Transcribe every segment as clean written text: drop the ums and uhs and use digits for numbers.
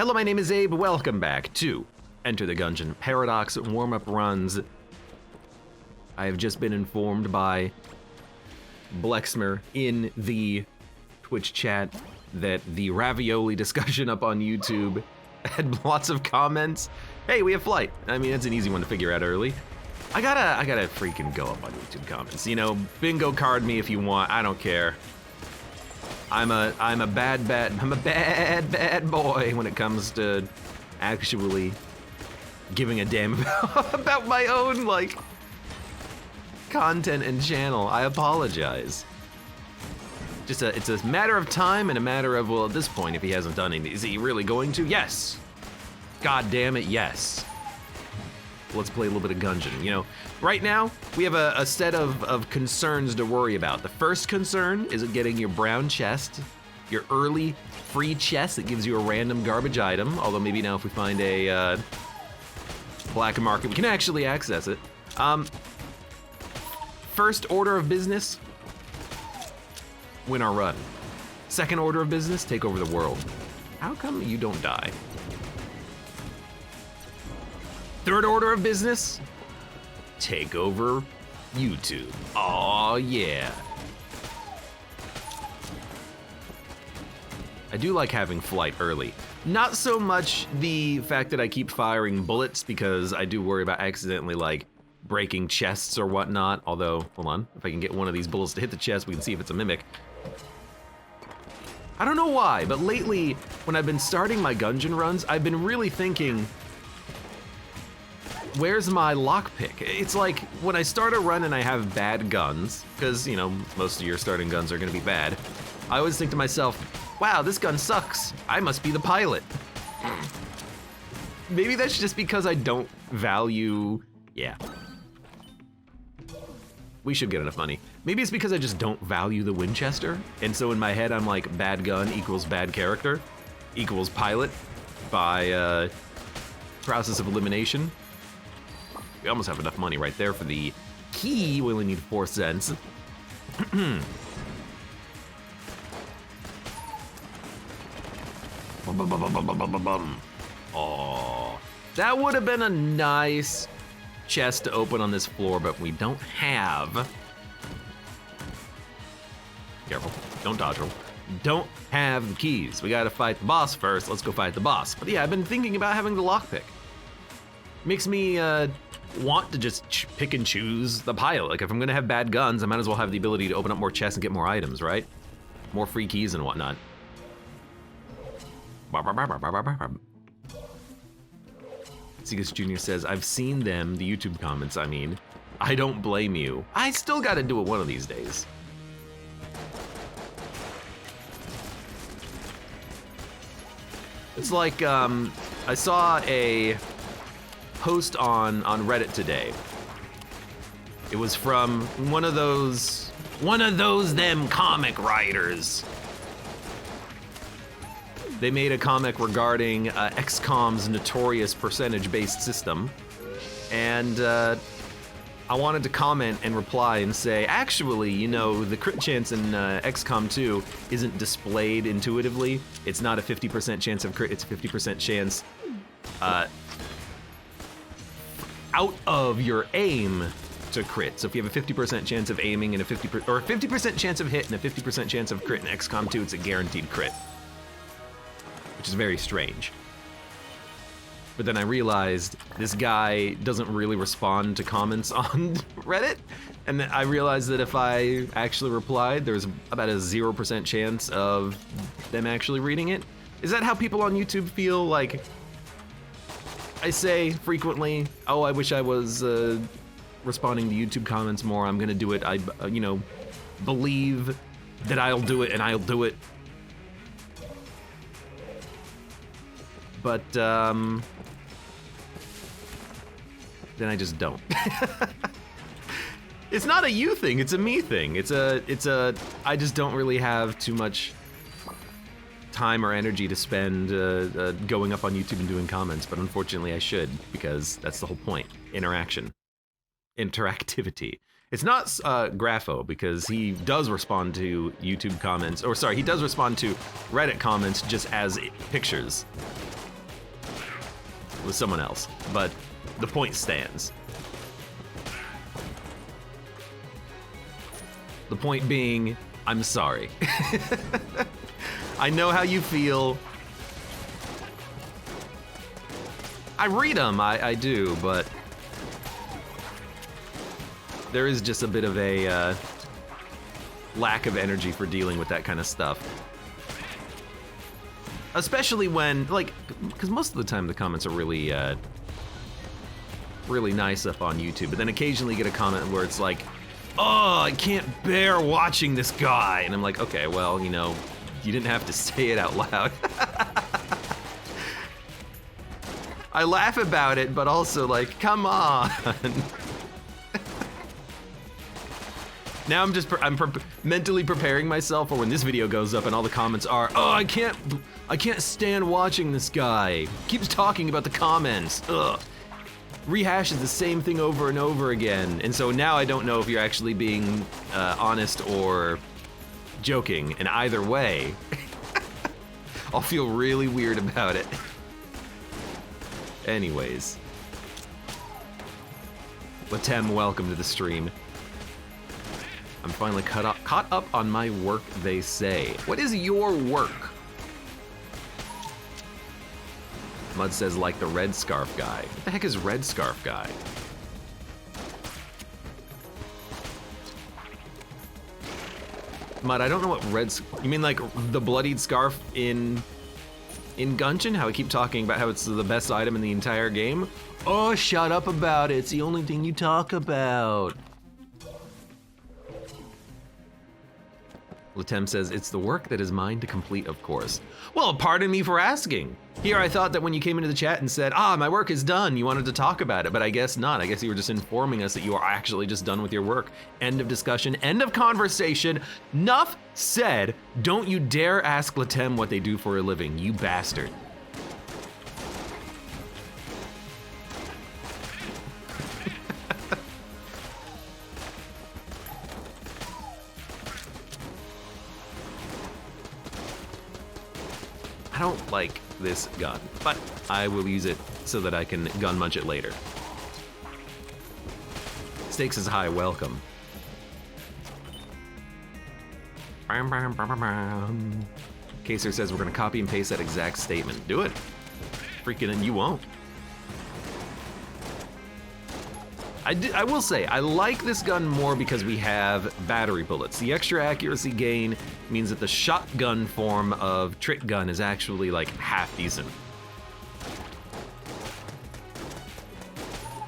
Hello, my name is Abe. Welcome back to Enter the Gungeon Paradox warm-up runs. I have just been informed by Blexmer in the Twitch chat that the ravioli discussion up on YouTube had lots of comments. Hey, we have flight. I mean, it's an easy one to figure out early. I gotta freaking go up on YouTube comments. You know, bingo card me if you want. I don't care. I'm a bad boy when it comes to actually giving a damn about my own, like, content and channel. I apologize. It's a matter of time and a matter of, well, at this point, if he hasn't done anything, is he really going to? Yes. God damn it, yes. Let's play a little bit of Gungeon. You know, right now, we have a set of concerns to worry about. The first concern is getting your brown chest, your early free chest that gives you a random garbage item, although maybe now if we find a black market, we can actually access it. First order of business, win our run. Second order of business, take over the world. How come you don't die? Third order of business, take over YouTube. Aw, yeah. I do like having flight early. Not so much the fact that I keep firing bullets, because I do worry about accidentally, like, breaking chests or whatnot. Although, hold on, if I can get one of these bullets to hit the chest, we can see if it's a mimic. I don't know why, but lately, when I've been starting my Gungeon runs, I've been really thinking, where's my lockpick? It's like, when I start a run and I have bad guns, because, you know, most of your starting guns are gonna be bad, I always think to myself, wow, this gun sucks. I must be the pilot. Maybe that's just because I don't value, yeah. We should get enough money. Maybe it's because I just don't value the Winchester, and so in my head I'm like, bad gun equals bad character, equals pilot, by process of elimination. We almost have enough money right there for the key. We only need 4 cents. Oh, that would have been a nice chest to open on this floor, but we don't have. Careful, don't dodge roll. Don't have the keys. We gotta fight the boss first. Let's go fight the boss. But yeah, I've been thinking about having the lockpick. Makes me want to just pick and choose the pilot. Like, if I'm gonna have bad guns, I might as well have the ability to open up more chests and get more items, right? More free keys and whatnot. Segus Jr. says, I've seen them, the YouTube comments, I mean. I don't blame you. I still gotta do it one of these days. It's like, I saw a post on Reddit today. It was from one of those them comic writers. They made a comic regarding XCOM's notorious percentage-based system, and I wanted to comment and reply and say, actually, you know, the crit chance in XCOM 2 isn't displayed intuitively. It's not a 50% chance of crit, it's a 50% chance out of your aim to crit. So if you have a 50% chance of aiming and a 50% chance of hit and a 50% chance of crit in XCOM 2, it's a guaranteed crit, which is very strange. But then I realized this guy doesn't really respond to comments on Reddit, and then I realized that if I actually replied, there's about a 0% chance of them actually reading it. Is that how people on YouTube feel? Like, I say frequently, oh, I wish I was responding to YouTube comments more. I'm gonna do it. I, you know, believe that I'll do it, and I'll do it. But then I just don't. It's not a you thing, it's a me thing. It's a I just don't really have too much time or energy to spend going up on YouTube and doing comments, but unfortunately I should, because that's the whole point. Interaction. Interactivity. It's not Grapho, because he does respond to YouTube comments, or sorry, he does respond to Reddit comments just as pictures. with someone else, but the point stands. The point being, I'm sorry. I know how you feel. I read them, I do, but there is just a bit of a lack of energy for dealing with that kind of stuff. Especially when, like, because most of the time the comments are really, really nice up on YouTube, but then occasionally you get a comment where it's like, oh, I can't bear watching this guy. And I'm like, okay, well, you know, you didn't have to say it out loud. I laugh about it, but also like, come on. Now I'm mentally preparing myself for when this video goes up and all the comments are, oh, I can't stand watching this guy. Keeps talking about the comments. Ugh. Rehashes the same thing over and over again. And so now I don't know if you're actually being honest or joking. And either way, I'll feel really weird about it. Anyways. Latem, welcome to the stream. I'm finally caught up on my work, they say. What is your work? Mud says, like the red scarf guy. What the heck is red scarf guy? Mud, I don't know what you mean like the bloodied scarf in Gungeon? How I keep talking about how it's the best item in the entire game? Oh, shut up about it. It's the only thing you talk about. Latem says, it's the work that is mine to complete, of course. Well, pardon me for asking. Here, I thought that when you came into the chat and said, my work is done, you wanted to talk about it, but I guess not. I guess you were just informing us that you are actually just done with your work. End of discussion, end of conversation. Nuff said. Don't you dare ask Latem what they do for a living, you bastard. I don't like this gun, but I will use it so that I can gun munch it later. Stakes is high, welcome. Kaser says we're gonna copy and paste that exact statement. Do it. Freaking, and you won't. I will say, I like this gun more because we have battery bullets. The extra accuracy gain means that the shotgun form of trick gun is actually like half decent.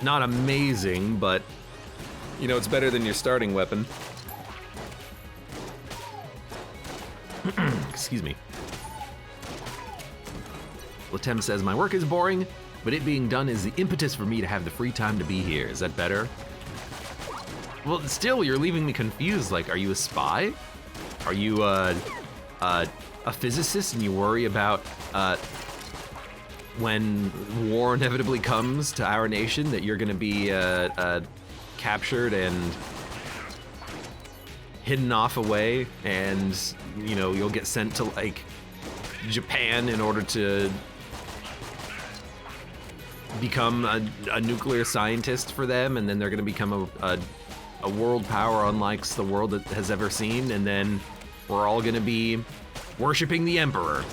Not amazing, but you know, it's better than your starting weapon. Excuse me. Latem says, my work is boring, but it being done is the impetus for me to have the free time to be here. Is that better? Well, still, you're leaving me confused. Like, are you a spy? Are you a physicist and you worry about when war inevitably comes to our nation that you're gonna be captured and hidden off away, and you know, you'll get sent to like Japan in order to become a nuclear scientist for them, and then they're gonna become a world power unlike the world that has ever seen, and then we're all gonna be worshiping the Emperor.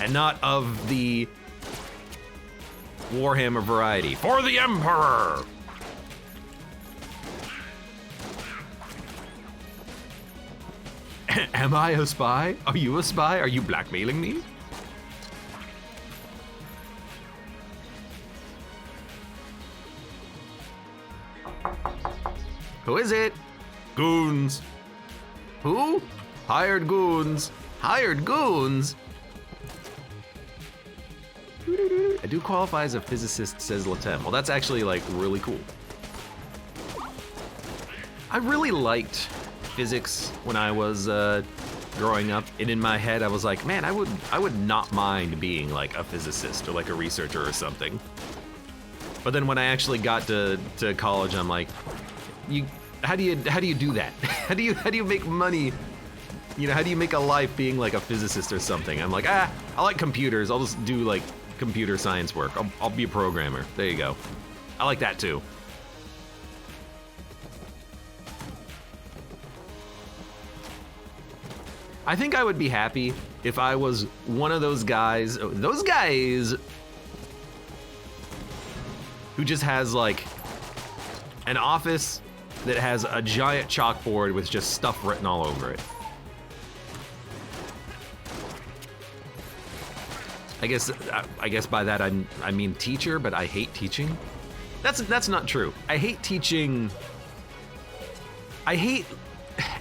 And not of the Warhammer variety. For the Emperor! Am I a spy? Are you a spy? Are you blackmailing me? Who is it? Goons. Who? Hired goons. Hired goons? I do qualify as a physicist, says Latem. Well, that's actually like really cool. I really liked physics when I was growing up, and in my head I was like, man, I would not mind being like a physicist or like a researcher or something. But then when I actually got to college, I'm like, how do you do that? How do you make money? You know, how do you make a life being like a physicist or something? I'm like, I like computers. I'll just do like computer science work. I'll be a programmer. There you go. I like that too. I think I would be happy if I was one of those guys who just has like an office that has a giant chalkboard with just stuff written all over it. I guess by that I mean teacher, but I hate teaching. That's not true. I hate teaching. I hate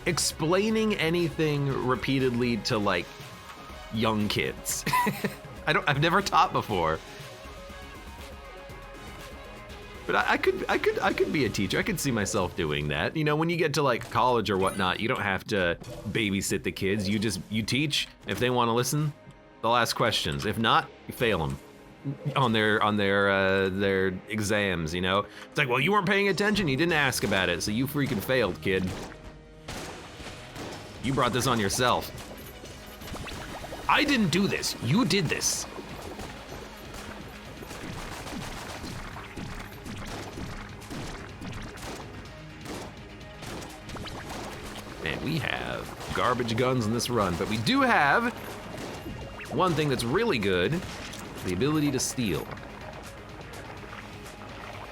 explaining anything repeatedly to like young kids. I've never taught before. But I could be a teacher. I could see myself doing that. You know, when you get to like college or whatnot, you don't have to babysit the kids. You teach. If they want to listen, they'll ask questions. If not, you fail them on their exams. You know, it's like, well, you weren't paying attention. You didn't ask about it, so you freaking failed, kid. You brought this on yourself. I didn't do this. You did this. Man, we have garbage guns in this run, but we do have one thing that's really good, the ability to steal.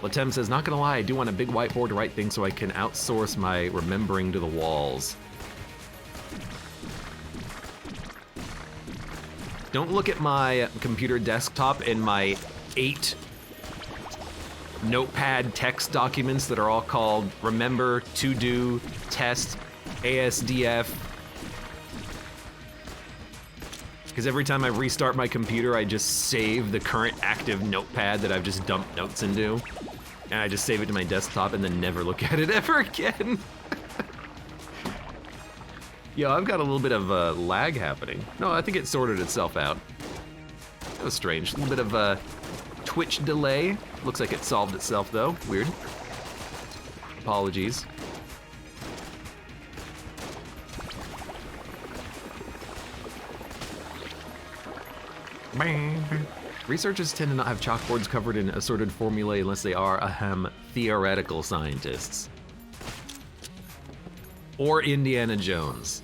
Latem says, not gonna lie, I do want a big whiteboard to write things so I can outsource my remembering to the walls. Don't look at my computer desktop and my 8 notepad text documents that are all called remember, to do, test, ASDF. Because every time I restart my computer, I just save the current active notepad that I've just dumped notes into. And I just save it to my desktop and then never look at it ever again. Yo, I've got a little bit of lag happening. No, I think it sorted itself out. That was strange. A little bit of a Twitch delay. Looks like it solved itself though. Weird. Apologies. Researchers tend to not have chalkboards covered in assorted formulae unless they are, theoretical scientists. Or Indiana Jones.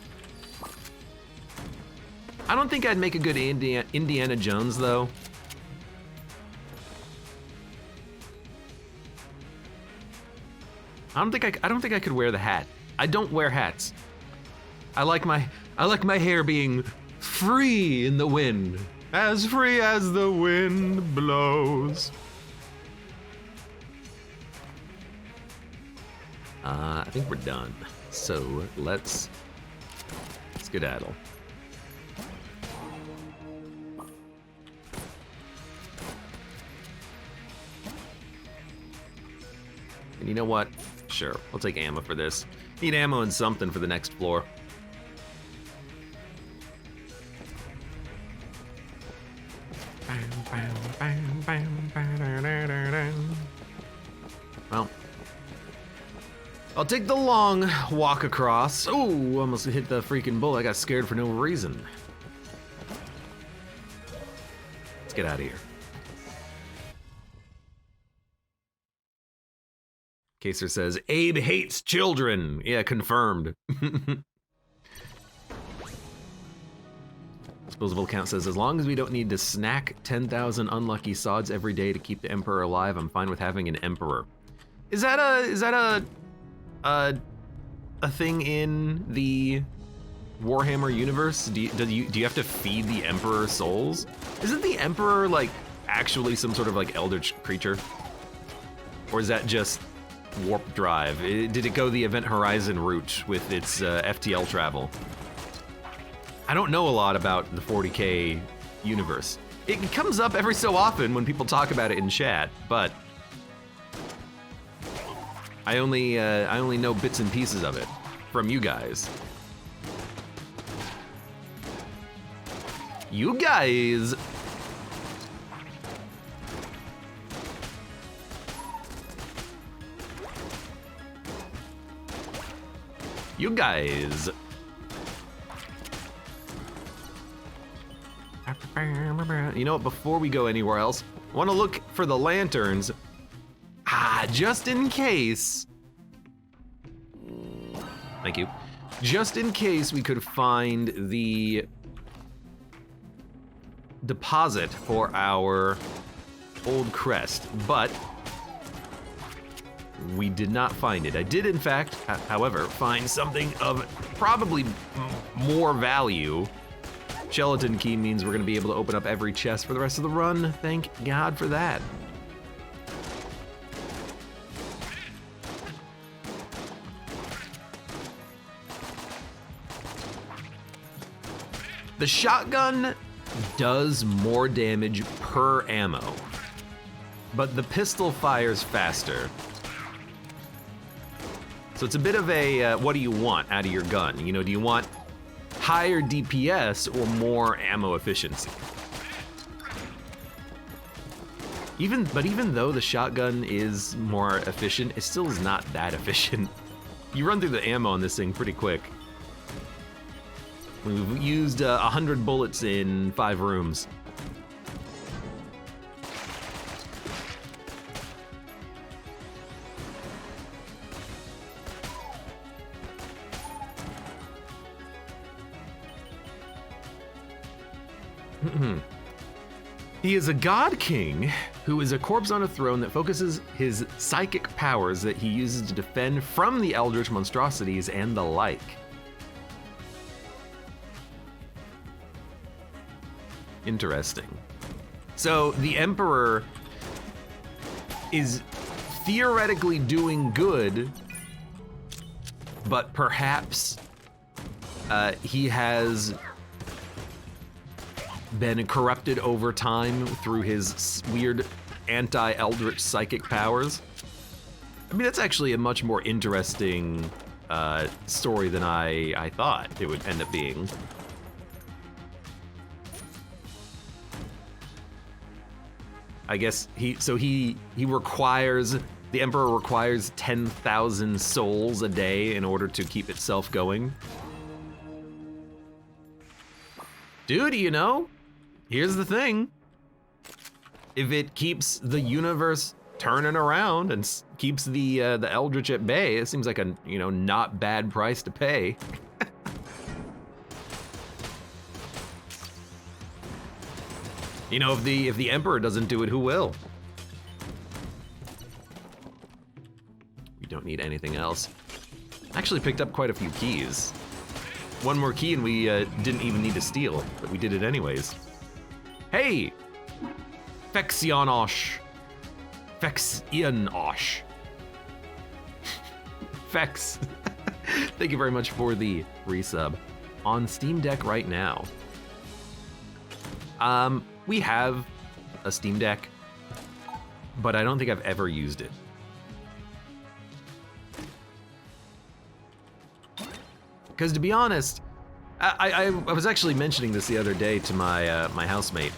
I don't think I'd make a good Indiana Jones though. I don't think I could wear the hat. I don't wear hats. I like my hair being free in the wind. As free as the wind blows. I think we're done. So let's skedaddle. And you know what? Sure, we'll take ammo for this. Need ammo and something for the next floor. Well, I'll take the long walk across. Oh, almost hit the freaking bullet. I got scared for no reason. Let's get out of here. Kaser says, Abe hates children. Yeah, confirmed. Disposable account says, as long as we don't need to snack 10,000 unlucky sods every day to keep the Emperor alive, I'm fine with having an Emperor. Is that a thing in the Warhammer universe? Do you have to feed the Emperor souls? Isn't the Emperor like actually some sort of like eldritch creature? Or is that just warp drive? Did it go the Event Horizon route with its FTL travel? I don't know a lot about the 40K universe. It comes up every so often when people talk about it in chat, but I only know bits and pieces of it from you guys. You guys. You guys. You know what, before we go anywhere else, I want to look for the lanterns. Just in case. Thank you. Just in case we could find the deposit for our old crest, but we did not find it. I did, in fact, however, find something of probably more value. Gelatin key means we're gonna be able to open up every chest for the rest of the run. Thank God for that. The shotgun does more damage per ammo, but the pistol fires faster. So it's a bit of a, what do you want out of your gun? You know, do you want higher DPS or more ammo efficiency? But even though the shotgun is more efficient, it still is not that efficient. You run through the ammo on this thing pretty quick. We've used 100 bullets in 5 rooms. He is a god king who is a corpse on a throne that focuses his psychic powers that he uses to defend from the eldritch monstrosities and the like. Interesting. So the Emperor is theoretically doing good, but perhaps he has been corrupted over time through his weird anti-eldritch psychic powers. I mean, that's actually a much more interesting story than I thought it would end up being. I guess he requires, the Emperor requires 10,000 souls a day in order to keep itself going. Dude, you know, here's the thing. If it keeps the universe turning around and keeps the Eldritch at bay, it seems like a, you know, not bad price to pay. You know, if the Emperor doesn't do it, who will? We don't need anything else. Actually picked up quite a few keys. One more key and we didn't even need to steal, but we did it anyways. Hey! Fexionosh. Fexionosh. Fex. Thank you very much for the resub. On Steam Deck right now. We have a Steam Deck, but I don't think I've ever used it. Because to be honest, I was actually mentioning this the other day to my my housemate.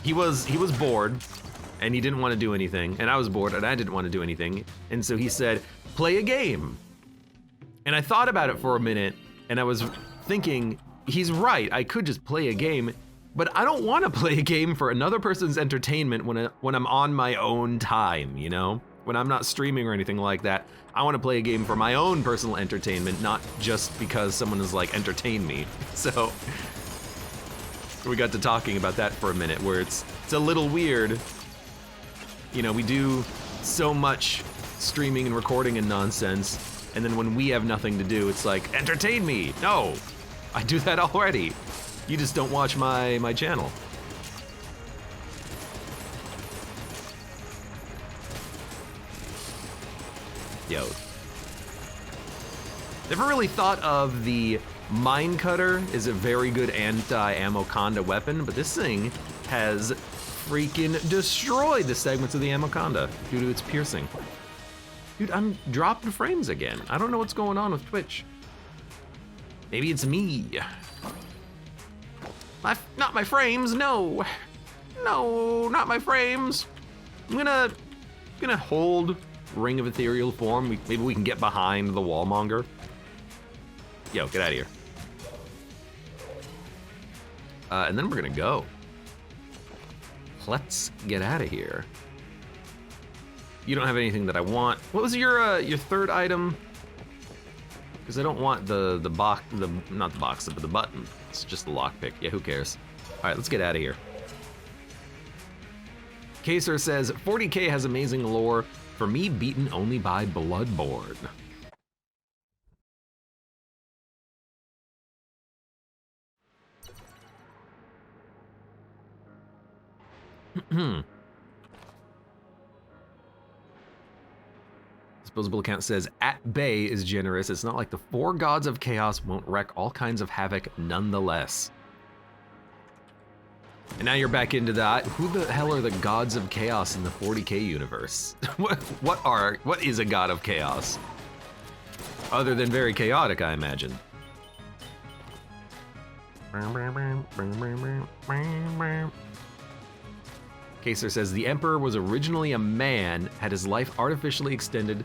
He was bored, and he didn't want to do anything, and I was bored, and I didn't want to do anything, and so he said, "Play a game." And I thought about it for a minute, and I was thinking, he's right. I could just play a game. But I don't want to play a game for another person's entertainment when I'm on my own time, you know? When I'm not streaming or anything like that. I want to play a game for my own personal entertainment, not just because someone is like, entertain me. So we got to talking about that for a minute, where it's a little weird. You know, we do so much streaming and recording and nonsense, and then when we have nothing to do, it's like, entertain me. No, I do that already. You just don't watch my channel. Yo. Never really thought of the Mine Cutter as a very good anti-ammo conda weapon, but this thing has freaking destroyed the segments of the ammo conda due to its piercing. Dude, I'm dropping frames again. I don't know what's going on with Twitch. Maybe it's me. Not my frames, no. No, not my frames. I'm gonna hold Ring of Ethereal Form. Maybe we can get behind the Wallmonger. Yo, get out of here. And then we're gonna go. Let's get out of here. You don't have anything that I want. What was your third item? Because I don't want the box, not the box, but the button. It's just the lockpick. Yeah, who cares? All right, let's get out of here. Kaser says, 40K has amazing lore. For me, beaten only by Bloodborne. Disposable account says, at bay is generous. It's not like the 4 gods of chaos won't wreak all kinds of havoc nonetheless. And now you're back into that. Who the hell are the gods of chaos in the 40K universe? What is a god of chaos? Other than very chaotic, I imagine. Kaser says, the Emperor was originally a man, had his life artificially extended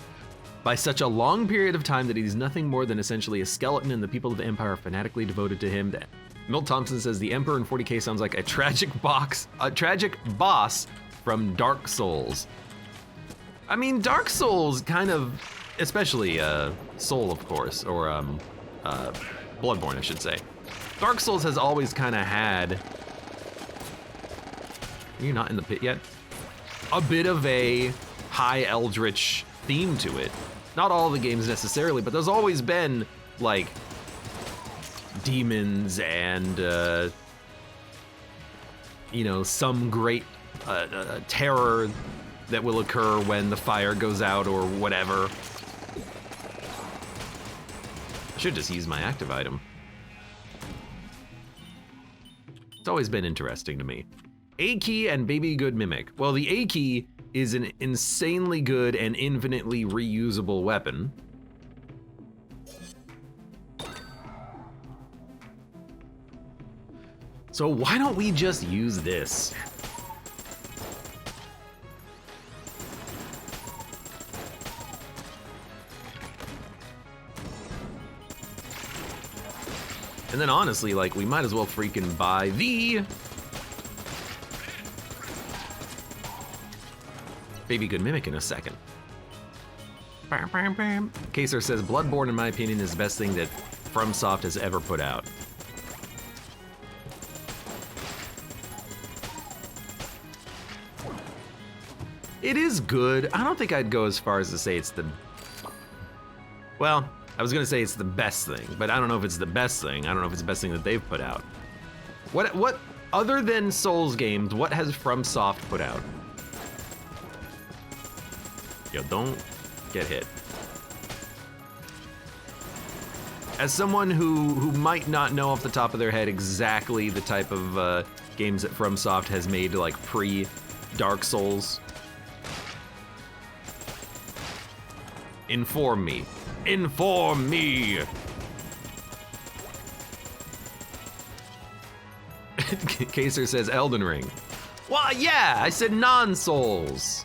by such a long period of time that he's nothing more than essentially a skeleton, and the people of the Empire are fanatically devoted to him. Milt Thompson says, the Emperor in 40K sounds like a tragic boss from Dark Souls. I mean, Dark Souls kind of, especially Soul, of course, or Bloodborne, I should say. Dark Souls has always kind of had, are you not in the pit yet? A bit of a high eldritch theme to it. Not all the games necessarily, but there's always been like demons and you know, some great terror that will occur when the fire goes out or whatever. I should just use my active item. It's always been interesting to me. A key and baby good mimic. Well, the A key is an insanely good and infinitely reusable weapon. So why don't we just use this? And then honestly, like, we might as well freaking buy the baby good mimic in a second. Kaser says, Bloodborne, in my opinion, is the best thing that FromSoft has ever put out. It is good. I don't think I'd go as far as to say it's the... Well, I was gonna say it's the best thing, but I don't know if it's the best thing. I don't know if it's the best thing that they've put out. What other than Souls games, what has FromSoft put out? Yo, don't get hit. As someone who might not know off the top of their head exactly the type of games that FromSoft has made, like pre-Dark Souls, inform me. Inform me! Kaser says Elden Ring. Well, yeah, I said non-Souls.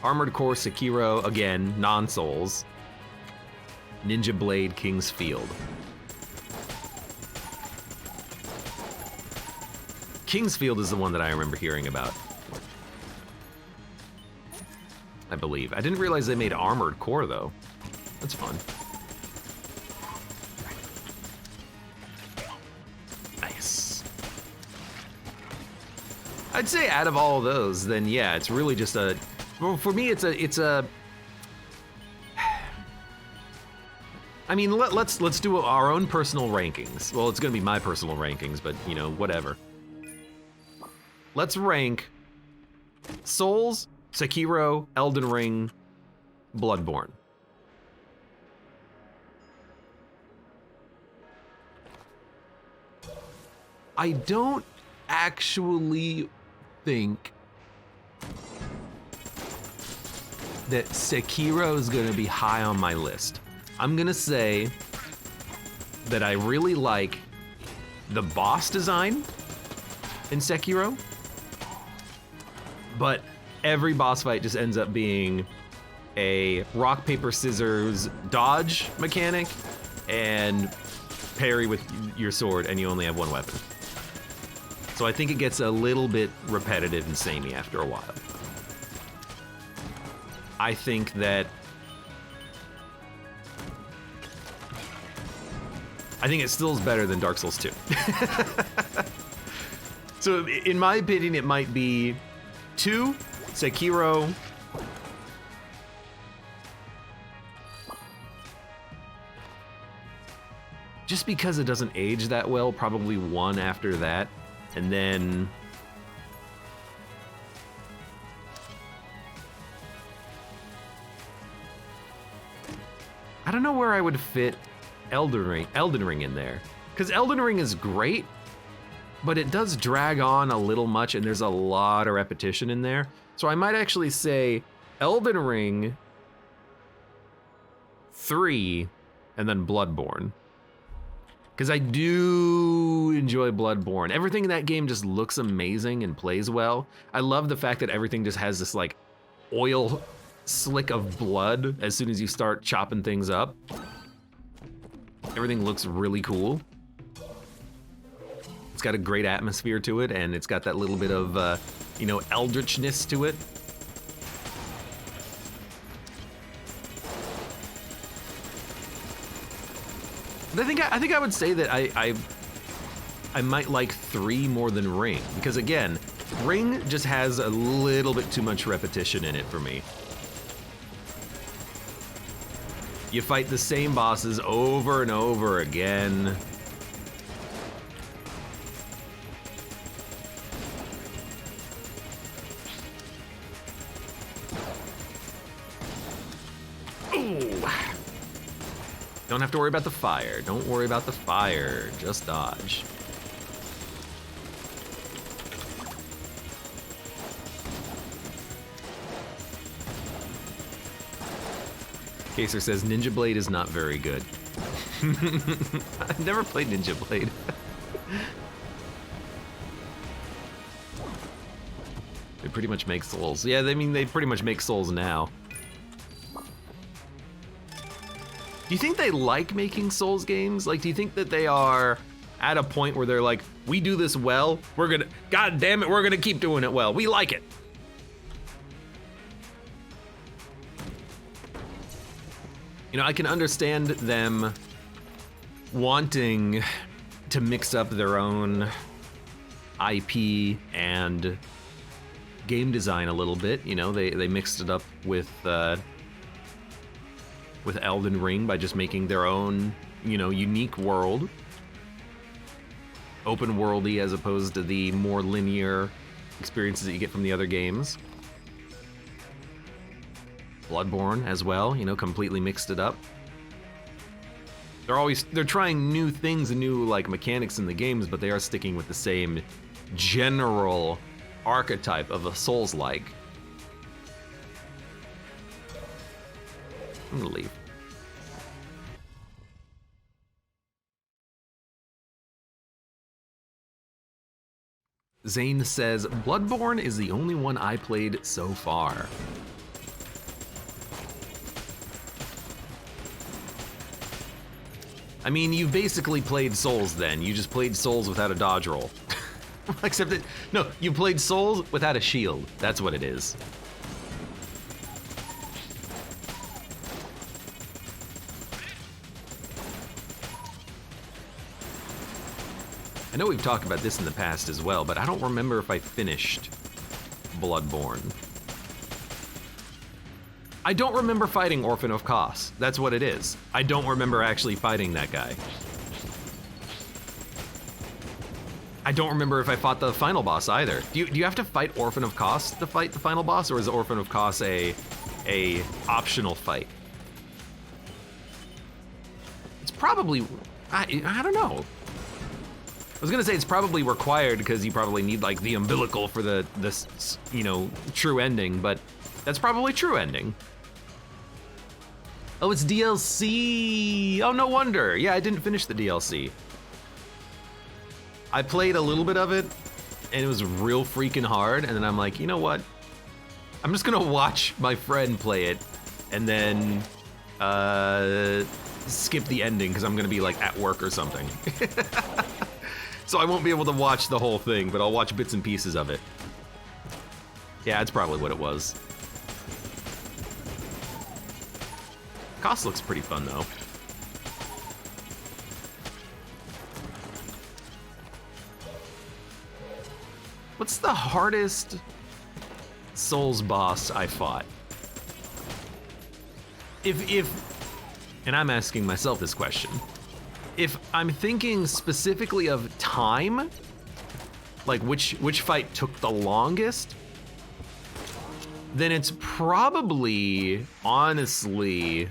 Armored Core Sekiro, again, non-Souls. Ninja Blade King's Field. King's Field is the one that I remember hearing about. I believe. I didn't realize they made Armored Core, though. That's fun. Nice. I'd say out of all of those, then yeah, it's really just a... Well, for me, it's a... I mean, let's do our own personal rankings. Well, it's gonna be my personal rankings, but you know, whatever. Let's rank Souls, Sekiro, Elden Ring, Bloodborne. I don't actually think that Sekiro is gonna be high on my list. I'm gonna say that I really like the boss design in Sekiro, but every boss fight just ends up being a rock, paper, scissors dodge mechanic, and parry with your sword and you only have one weapon. So I think it gets a little bit repetitive and samey after a while. I think that... I think it still is better than Dark Souls 2. So in my opinion, it might be 2, Sekiro, just because it doesn't age that well, probably 1 after that, and then I don't know where I would fit Elden Ring in there, because Elden Ring is great, but it does drag on a little much, and there's a lot of repetition in there. So I might actually say Elden Ring 3, and then Bloodborne. Because I do enjoy Bloodborne. Everything in that game just looks amazing and plays well. I love the fact that everything just has this like oil slick of blood as soon as you start chopping things up. Everything looks really cool. It's got a great atmosphere to it, and it's got that little bit of, you know, eldritchness to it. But I think I would say that I might like 3 more than Ring, because again, Ring just has a little bit too much repetition in it for me. You fight the same bosses over and over again. Don't have to worry about the fire. Don't worry about the fire. Just dodge. Kaser says Ninja Blade is not very good. I've never played Ninja Blade. They pretty much make Souls. Yeah, I mean, they pretty much make Souls now. Do you think they like making Souls games? Like, do you think that they are at a point where they're like, we do this well, God damn it, we're gonna keep doing it well. We like it. You know, I can understand them wanting to mix up their own IP and game design a little bit. You know, they mixed it up with Elden Ring by just making their own, you know, unique world. Open worldy as opposed to the more linear experiences that you get from the other games. Bloodborne as well, you know, completely mixed it up. They're trying new things and new like mechanics in the games, but they are sticking with the same general archetype of a Souls-like. I'm gonna leave. Zane says, Bloodborne is the only one I played so far. I mean, you've basically played Souls then. You just played Souls without a dodge roll. Except that, no, you played Souls without a shield. That's what it is. I know we've talked about this in the past as well, but I don't remember if I finished Bloodborne. I don't remember fighting Orphan of Kos. That's what it is. I don't remember actually fighting that guy. I don't remember if I fought the final boss either. Do you have to fight Orphan of Kos to fight the final boss, or is Orphan of Kos a optional fight? It's probably, I don't know. I was gonna say it's probably required because you probably need like the umbilical for this, you know, true ending, but that's probably true ending. Oh, it's DLC. Oh, no wonder. Yeah, I didn't finish the DLC. I played a little bit of it and it was real freaking hard, and then I'm like, you know what? I'm just gonna watch my friend play it and then skip the ending because I'm gonna be like at work or something. So I won't be able to watch the whole thing, but I'll watch bits and pieces of it. Yeah, that's probably what it was. Cost looks pretty fun though. What's the hardest Souls boss I fought? And I'm asking myself this question. If I'm thinking specifically of time, like which fight took the longest, then it's probably, honestly,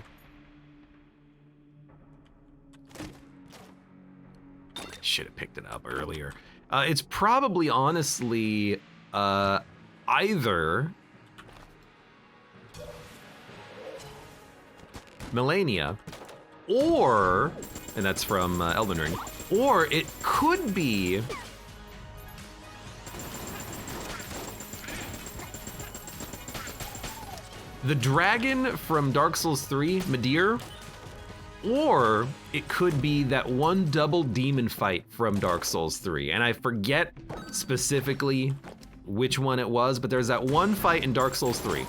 should have picked it up earlier. It's probably, honestly, either Millennia, or, and that's from Elden Ring, or it could be the dragon from Dark Souls 3, Midir, or it could be that one double demon fight from Dark Souls 3. And I forget specifically which one it was, but there's that one fight in Dark Souls 3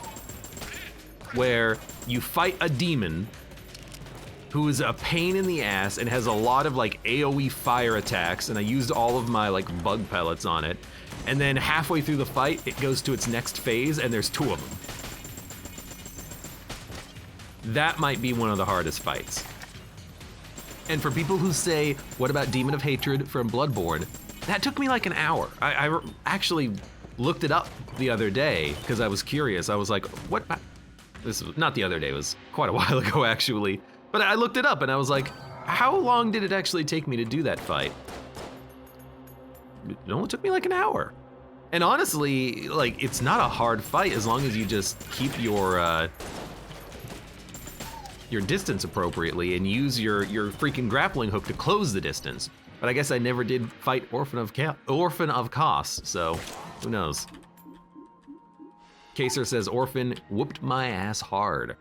where you fight a demon who is a pain in the ass and has a lot of like AoE fire attacks, and I used all of my like bug pellets on it. And then halfway through the fight, it goes to its next phase and there's 2 of them. That might be one of the hardest fights. And for people who say, what about Demon of Hatred from Bloodborne? That took me like an hour. I actually looked it up the other day because I was curious. I was like, what? This was not the other day, it was quite a while ago actually. But I looked it up and I was like, how long did it actually take me to do that fight? It only took me like an hour. And honestly, like, it's not a hard fight as long as you just keep your distance appropriately and use your freaking grappling hook to close the distance. But I guess I never did fight Orphan of Kos, so who knows? Kaser says Orphan whooped my ass hard.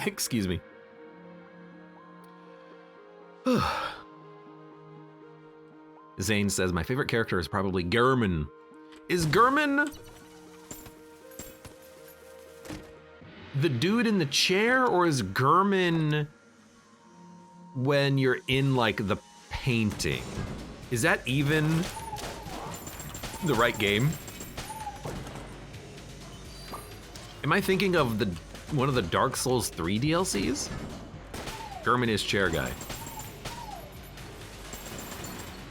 Excuse me. Zane says, my favorite character is probably Gehrman. Is Gehrman the dude in the chair, or is Gehrman when you're in like the painting? Is that even the right game? Am I thinking of one of the Dark Souls 3 DLCs? Gehrman is chair guy.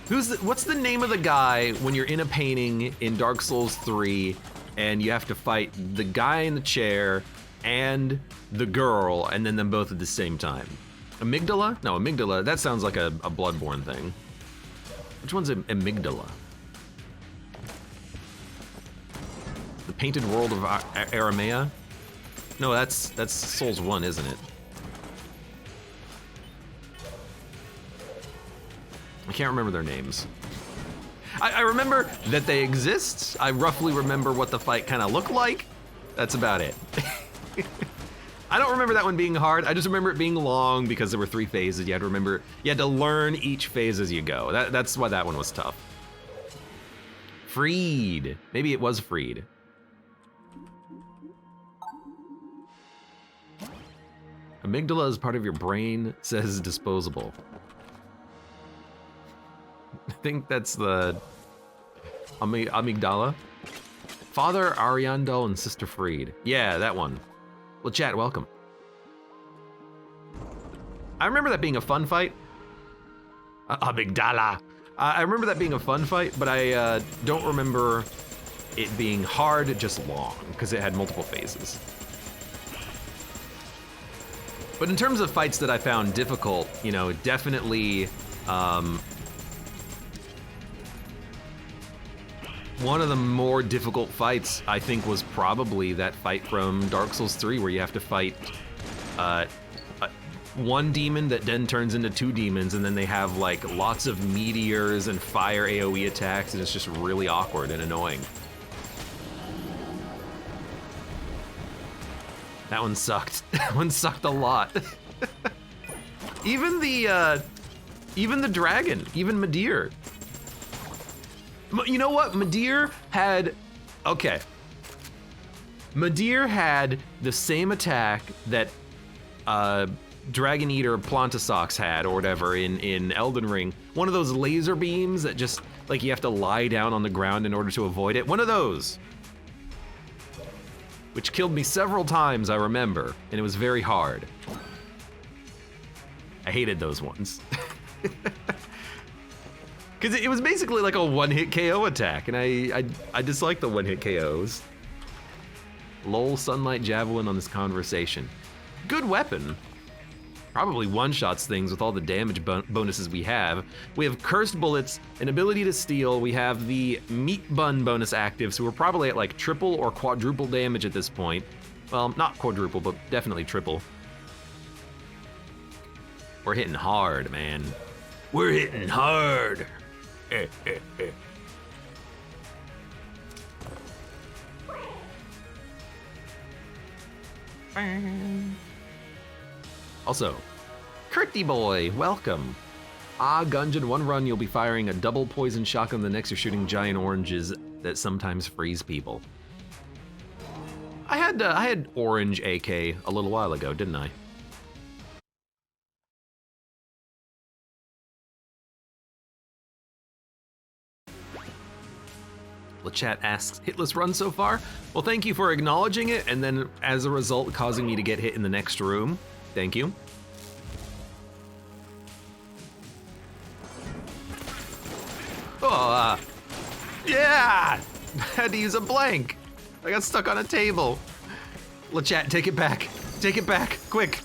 What's the name of the guy when you're in a painting in Dark Souls 3 and you have to fight the guy in the chair and the girl and then them both at the same time? Amygdala? No, Amygdala, that sounds like a Bloodborne thing. Which one's Amygdala? The Painted World of Aramea? No, that's Souls 1, isn't it? I can't remember their names. I remember that they exist. I roughly remember what the fight kind of looked like. That's about it. I don't remember that one being hard. I just remember it being long because there were 3 phases. You had to learn each phase as you go. That's why that one was tough. Freed. Maybe it was Freed. Amygdala is part of your brain, says disposable. I think that's the Amygdala. Father Ariandel and Sister Freed. Yeah, that one. Well, chat, welcome. I remember that being a fun fight. Amygdala. I remember that being a fun fight, but I don't remember it being hard, just long, because it had multiple phases. But in terms of fights that I found difficult, you know, definitely one of the more difficult fights, I think, was probably that fight from Dark Souls 3 where you have to fight one demon that then turns into 2 demons, and then they have like lots of meteors and fire AoE attacks, and it's just really awkward and annoying. That one sucked. That one sucked a lot. Even the dragon, even Madir. You know what? Madir had, okay. Madir had the same attack that Dragon Eater Plantasox had, or whatever, in Elden Ring. One of those laser beams that just, like, you have to lie down on the ground in order to avoid it. One of those. Which killed me several times, I remember, and it was very hard. I hated those ones. Because it was basically like a one-hit KO attack, and I dislike the one-hit KOs. Lol, Sunlight Javelin on this conversation. Good weapon. Probably one-shots things with all the damage bonuses we have. We have Cursed Bullets, an ability to steal. We have the Meat Bun bonus active, so we're probably at like triple or quadruple damage at this point. Well, not quadruple, but definitely triple. We're hitting hard, man. We're hitting hard. Also, Curty Boy, welcome. Gungeon, one run you'll be firing a double poison shotgun, the next you're shooting giant oranges that sometimes freeze people. I had orange AK a little while ago, didn't I? The chat asks, hitless run so far? Well, thank you for acknowledging it, and then as a result, causing me to get hit in the next room. Thank you. Oh, yeah! I had to use a blank. I got stuck on a table. LeChat, take it back. Take it back, quick.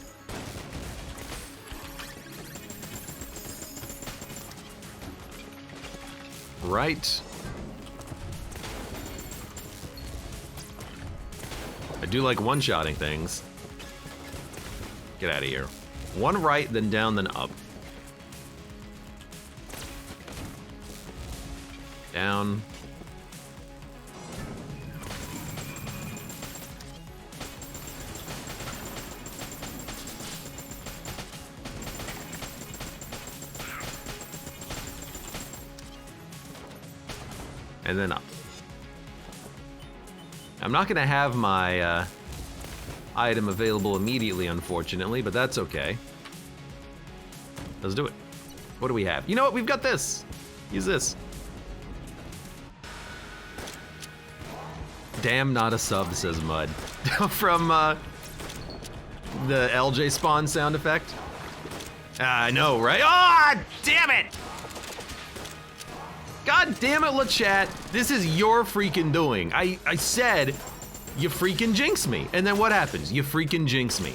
Right. I do like one-shotting things. Get out of here. One right, then down, then up. Down. And then up. I'm not gonna have my item available immediately, unfortunately, but that's okay. Let's do it. What do we have? You know what? We've got this. Use this. Damn, not a sub, says Mud. From the LJ spawn sound effect. I know, right? Ah, damn it! God damn it, LeChat. This is your freaking doing. I said, you freaking jinx me. And then what happens? You freaking jinx me.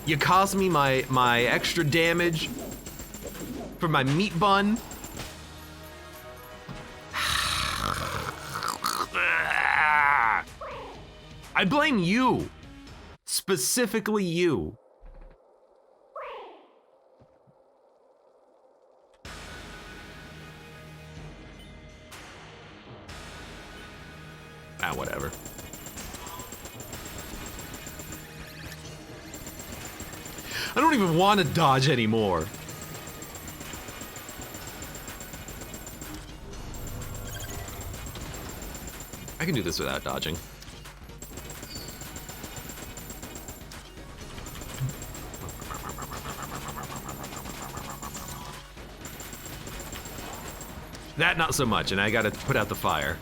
You cost me my extra damage for my meat bun. I blame you. Specifically you. Ah, whatever. I don't even want to dodge anymore. I can do this without dodging. That not so much, and I gotta put out the fire.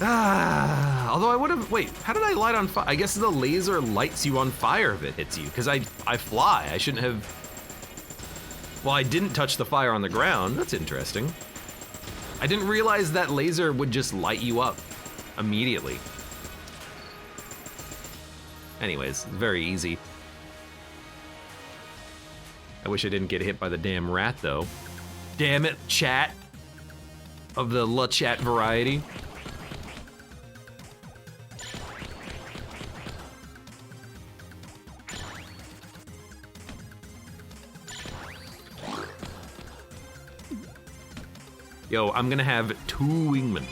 Although I would have, wait, how did I light on fire? I guess the laser lights you on fire if it hits you, because I fly. I shouldn't have, well, I didn't touch the fire on the ground. That's interesting. I didn't realize that laser would just light you up immediately. Anyways, very easy. I wish I didn't get hit by the damn rat, though. Damn it, chat. Of the LeChat variety. Yo, I'm gonna have 2 wingmen.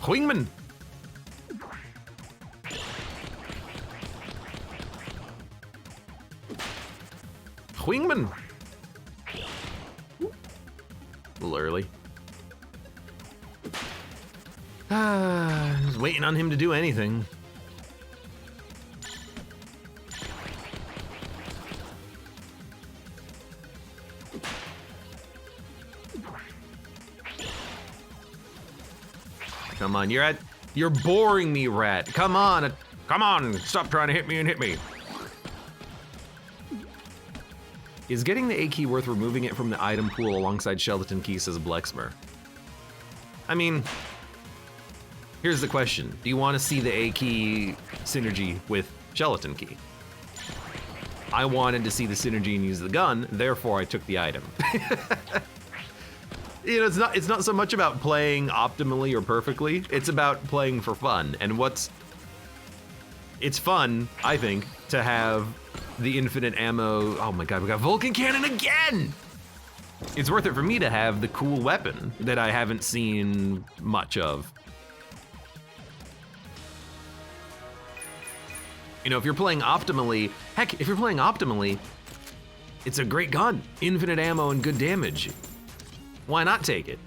Wingman! Wingman! A little early. Just waiting on him to do anything. Come on, you're boring me, rat. Come on, stop trying to hit me and hit me. Is getting the A key worth removing it from the item pool alongside Skeleton Key, says Blexmer? I mean, here's the question. Do you want to see the A key synergy with Skeleton Key? I wanted to see the synergy and use the gun, therefore I took the item. You know, it's not so much about playing optimally or perfectly, it's about playing for fun. And it's fun, I think, to have the infinite ammo. Oh my god, we got Vulcan Cannon again! It's worth it for me to have the cool weapon that I haven't seen much of. You know, if you're playing optimally, heck, if you're playing optimally, it's a great gun. Infinite ammo and good damage. Why not take it?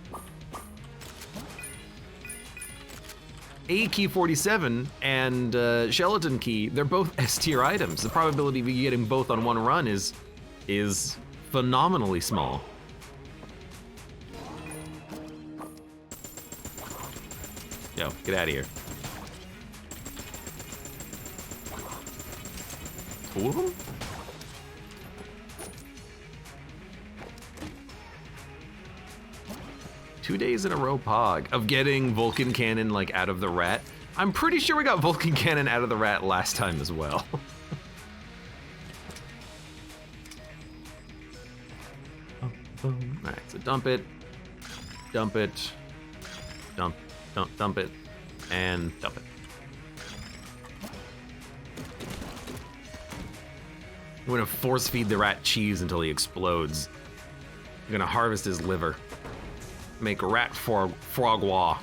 A key 47 and Skeleton Key, they're both S tier items. The probability of you getting both on one run is phenomenally small. Yo, get out of here. Two of them? Two days in a row, Pog, of getting Vulcan Cannon like out of the rat. I'm pretty sure we got Vulcan Cannon out of the rat last time as well. Alright, so dump it, dump it, dump it, and dump it. I'm gonna force feed the rat cheese until he explodes. I'm gonna harvest his liver. Make a rat frogwa.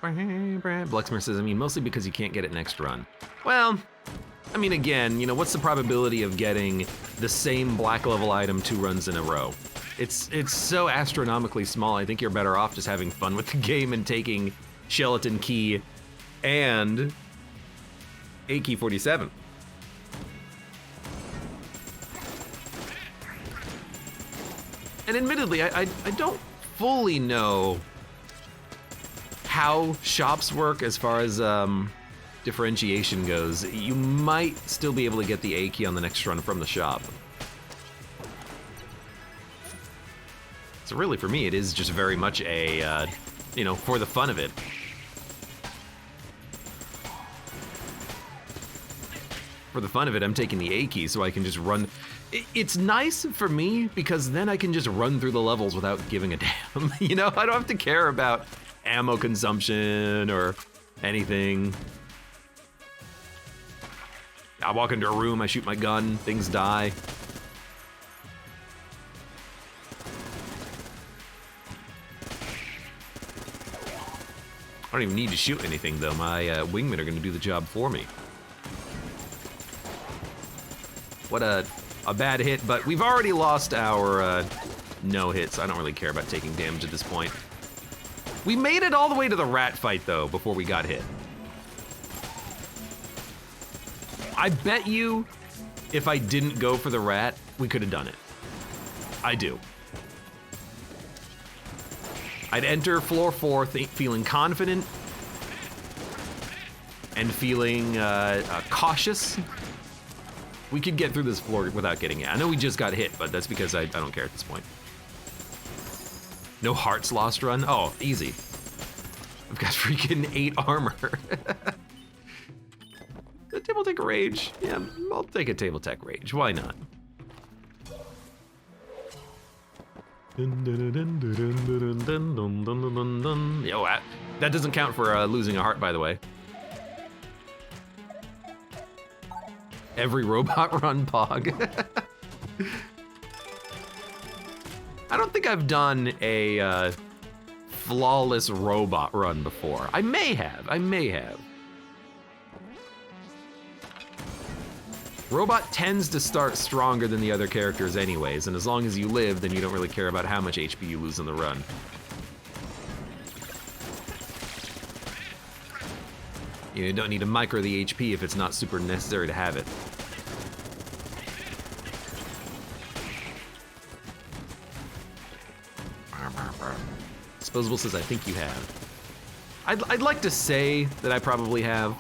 Blexmer says, I mean, mostly because you can't get it next run. Well, I mean, again, you know, what's the probability of getting the same black level item 2 runs in a row? It's so astronomically small. I think you're better off just having fun with the game and taking Skeleton Key and A key 47. And admittedly, I don't fully know how shops work as far as differentiation goes. You might still be able to get the A key on the next run from the shop. So really, for me, it is just very much a, you know, for the fun of it. For the fun of it, I'm taking the A key so I can just run. It's nice for me because then I can just run through the levels without giving a damn. You know, I don't have to care about ammo consumption or anything. I walk into a room, I shoot my gun, things die. I don't even need to shoot anything though. My wingmen are gonna do the job for me. What a bad hit, but we've already lost our no hits. I don't really care about taking damage at this point. We made it all the way to the rat fight though before we got hit. I bet you if I didn't go for the rat, we could have done it. I do. I'd enter floor 4 feeling confident and feeling cautious. We could get through this floor without getting it. I know we just got hit, but that's because I don't care at this point. No hearts lost run? Oh, easy. I've got freaking 8 armor. The table tech rage? Yeah, I'll take a table tech rage. Why not? Yo, that doesn't count for losing a heart, by the way. Every robot run pog. I don't think I've done a flawless robot run before. I may have. Robot tends to start stronger than the other characters anyways, and as long as you live, then you don't really care about how much HP you lose in the run. You don't need to micro the HP if it's not super necessary to have it. Disposable says, I think you have. I'd like to say that I probably have,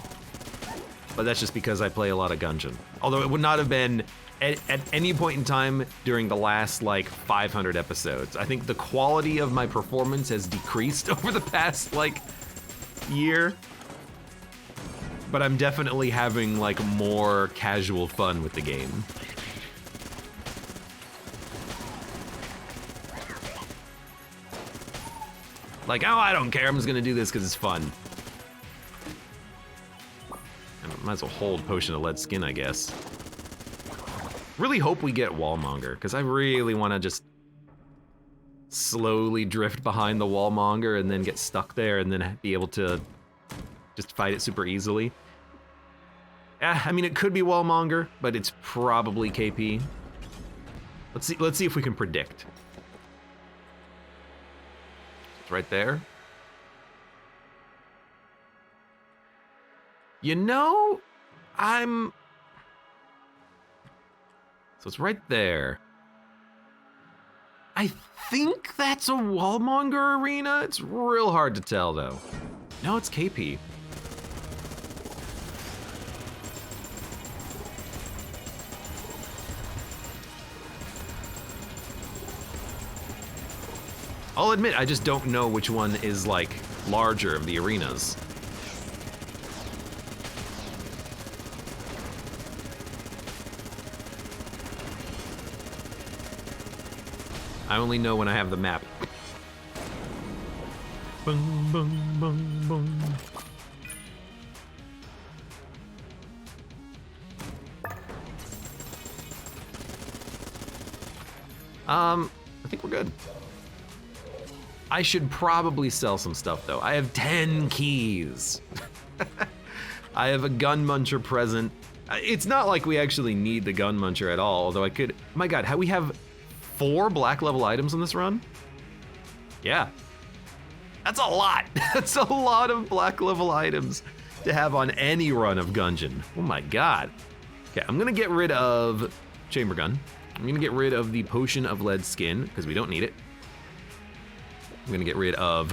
but that's just because I play a lot of Gungeon. Although it would not have been at any point in time during the last like 500 episodes. I think the quality of my performance has decreased over the past like year. But I'm definitely having like more casual fun with the game. Like, oh, I don't care, I'm just gonna do this because it's fun. I might as well hold Potion of Lead Skin, I guess. Really hope we get Wallmonger, because I really want to just slowly drift behind the Wallmonger and then get stuck there and then be able to just fight it super easily. I mean, it could be Wallmonger, but it's probably KP. Let's see if we can predict. It's right there. You know, so it's right there. I think that's a Wallmonger arena. It's real hard to tell though. No, it's KP. I'll admit, I just don't know which one is like larger of the arenas. I only know when I have the map. Boom, boom, boom, boom. I think we're good. I should probably sell some stuff though. I have 10 keys. I have a Gun Muncher present. It's not like we actually need the Gun Muncher at all, although I could. My God, how we have 4 black level items on this run? Yeah. That's a lot. That's a lot of black level items to have on any run of Gungeon. Oh my God. Okay, I'm gonna get rid of Chamber Gun. I'm gonna get rid of the Potion of Lead Skin, because we don't need it. I'm gonna get rid of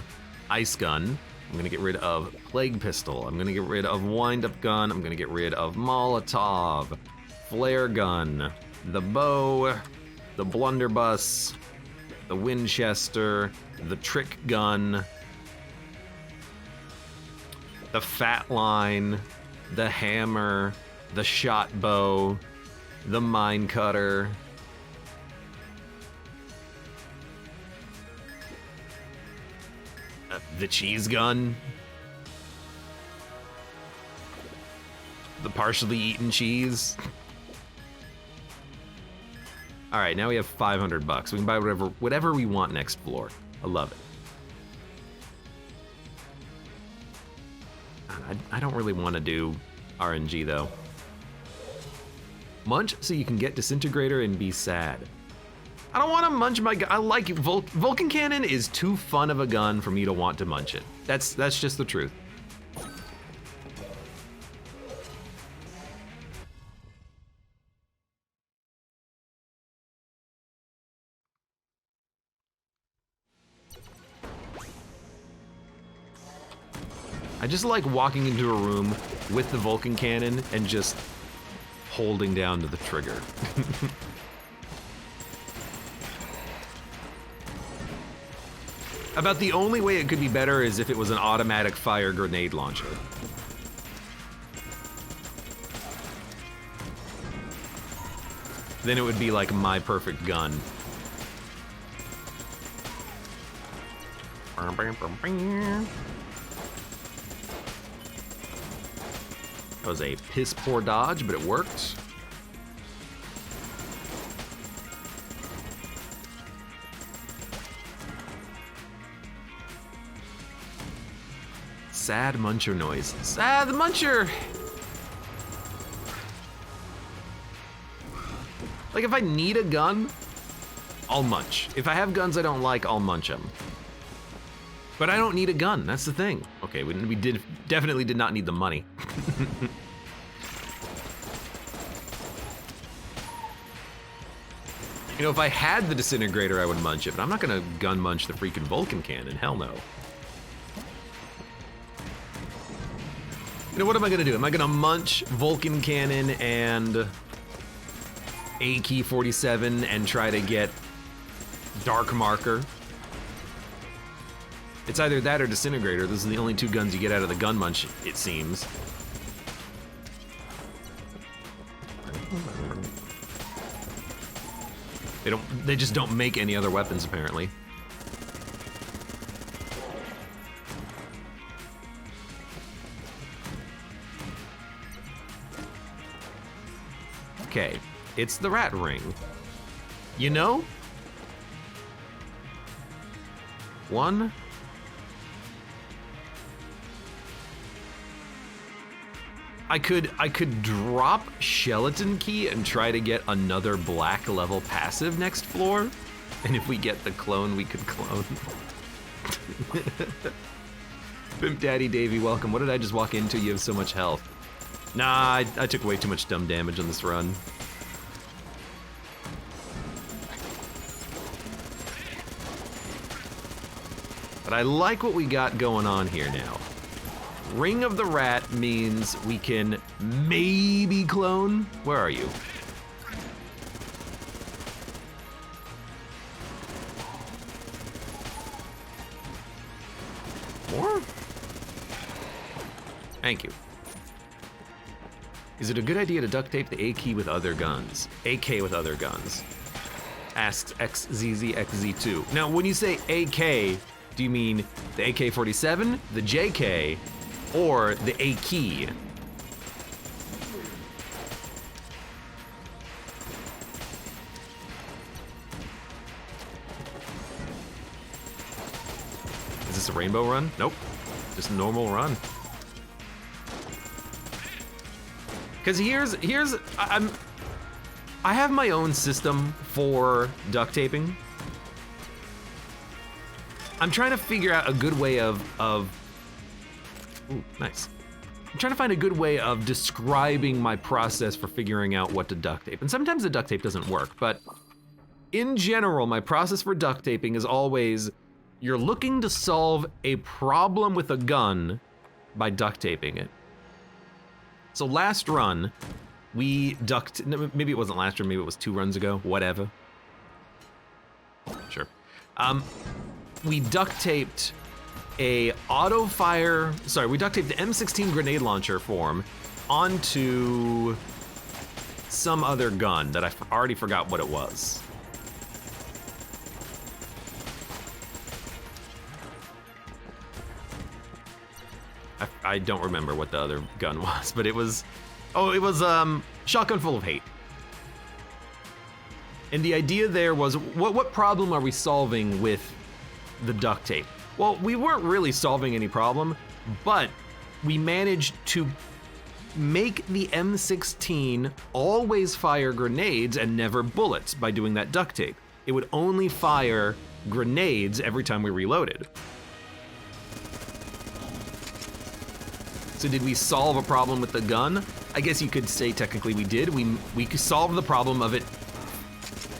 Ice Gun. I'm gonna get rid of Plague Pistol. I'm gonna get rid of Wind Up Gun. I'm gonna get rid of Molotov, Flare Gun, the Bow, the Blunderbuss, the Winchester, the Trick Gun, the Fat Line, the Hammer, the Shot Bow, the Mine Cutter, the Cheese Gun, the Partially Eaten Cheese. All right, now we have 500 bucks. We can buy whatever we want next floor. I love it. I don't really want to do RNG though. Munch so you can get Disintegrator and be sad. I don't want to munch my gun. I like Vulcan Cannon is too fun of a gun for me to want to munch it. That's just the truth. I just like walking into a room with the Vulcan Cannon and just holding down to the trigger. About the only way it could be better is if it was an automatic fire grenade launcher. Then it would be like my perfect gun. That was a piss poor dodge, but it worked. sad muncher noise. Sad muncher! Like, if I need a gun, I'll munch. If I have guns I don't like, I'll munch them. But I don't need a gun, that's the thing. Okay, we definitely did not need the money. You know, if I had the disintegrator, I would munch it, but I'm not gonna gun munch the freaking Vulcan cannon, hell no. You know, what am I gonna do? Am I gonna munch Vulcan cannon and AK-47 and try to get Dark Marker? It's either that or disintegrator. Those are the only two guns you get out of the gun munch, it seems. They just don't make any other weapons, apparently. Okay, it's the rat ring. You know? One. I could drop Skeleton Key and try to get another black level passive next floor. And if we get the clone, we could clone. Pimp Daddy Davey, welcome. What did I just walk into? You have so much health. Nah, I took way too much dumb damage on this run. But I like what we got going on here now. Ring of the Rat means we can maybe clone. Where are you? More? Thank you. Is it a good idea to duct tape the AK with other guns? AK with other guns. Asks XZZXZ2. Now, when you say AK, do you mean the AK-47, the JK, or the A key? Is this a rainbow run? Nope, just a normal run. Because I have my own system for duct taping. I'm trying to figure out a good way of ooh, nice. I'm trying to find a good way of describing my process for figuring out what to duct tape. And sometimes the duct tape doesn't work, but in general, my process for duct taping is always, you're looking to solve a problem with a gun by duct taping it. So last run, maybe it wasn't last run, maybe it was 2 runs ago, whatever. Sure. We duct taped we duct taped the M16 grenade launcher form onto some other gun that I already forgot what it was. I don't remember what the other gun was, but it was Shotgun Full of Hate. And the idea there was, what problem are we solving with the duct tape? Well, we weren't really solving any problem, but we managed to make the M16 always fire grenades and never bullets by doing that duct tape. It would only fire grenades every time we reloaded. So did we solve a problem with the gun? I guess you could say technically we did. We solved the problem of it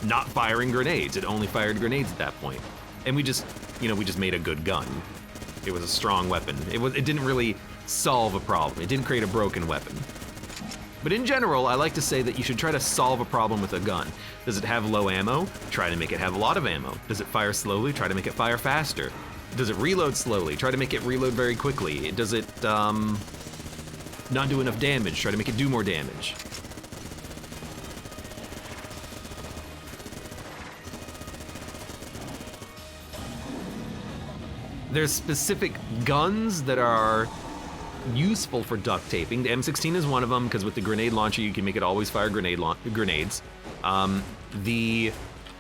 not firing grenades. It only fired grenades at that point. And we just made a good gun. It was a strong weapon. It didn't really solve a problem. It didn't create a broken weapon. But in general, I like to say that you should try to solve a problem with a gun. Does it have low ammo? Try to make it have a lot of ammo. Does it fire slowly? Try to make it fire faster. Does it reload slowly? Try to make it reload very quickly. Does it not do enough damage? Try to make it do more damage. There's specific guns that are useful for duct taping. The M16 is one of them, because with the grenade launcher, you can make it always fire grenades. The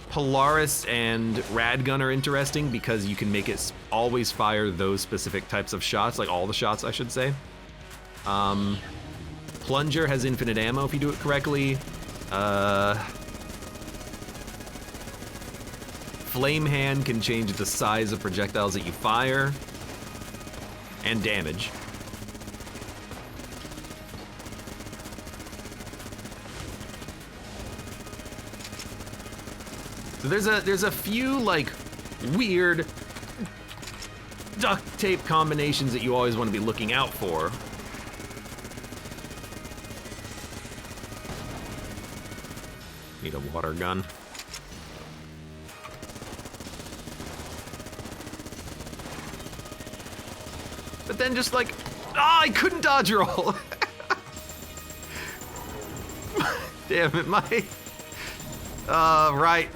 Polaris and Radgun are interesting because you can make it always fire those specific types of shots, like all the shots, I should say. Plunger has infinite ammo if you do it correctly. Flame Hand can change the size of projectiles that you fire and damage. So there's a few like weird duct tape combinations that you always want to be looking out for. Need a water gun. But then just like, I couldn't dodge roll. Damn it, Mike. Right.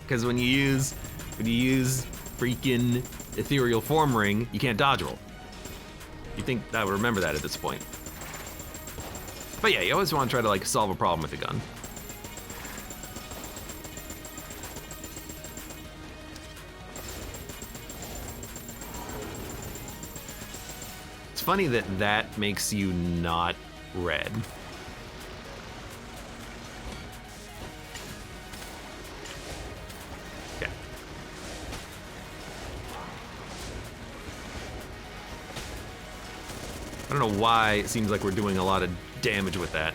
Because when you use freaking ethereal form ring, you can't dodge roll. You think I would remember that at this point. But yeah, you always want to try to like solve a problem with the gun. It's funny that makes you not red. Okay. I don't know why it seems like we're doing a lot of damage with that.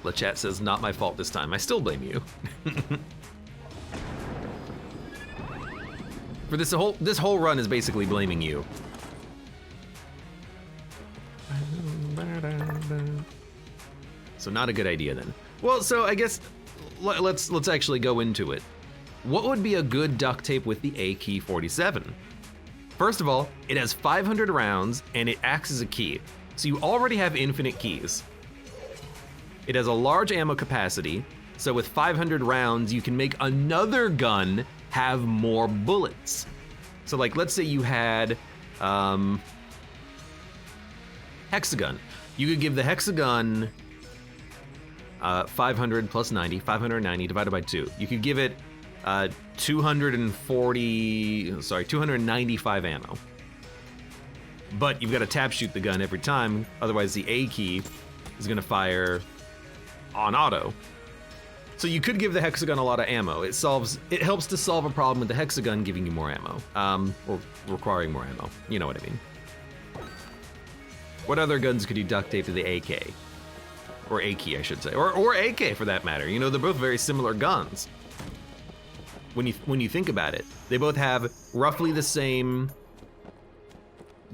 LeChat says, not my fault this time. I still blame you. For this whole run is basically blaming you. So not a good idea then. Well, so I guess let's actually go into it. What would be a good duct tape with the AK-47? First of all, it has 500 rounds and it acts as a key. So you already have infinite keys. It has a large ammo capacity, so with 500 rounds, you can make another gun have more bullets. So like, let's say you had hexagon. You could give the hexagon 500 plus 90, 590 divided by 2. You could give it 295 ammo. But you've got to tap shoot the gun every time, otherwise the A key is gonna fire on auto. So you could give the hexagon a lot of ammo. It helps to solve a problem with the hexagon giving you more ammo, or requiring more ammo. You know what I mean. What other guns could you duct tape to the AK? Or A key, I should say, or AK for that matter. You know, they're both very similar guns. When you think about it, they both have roughly the same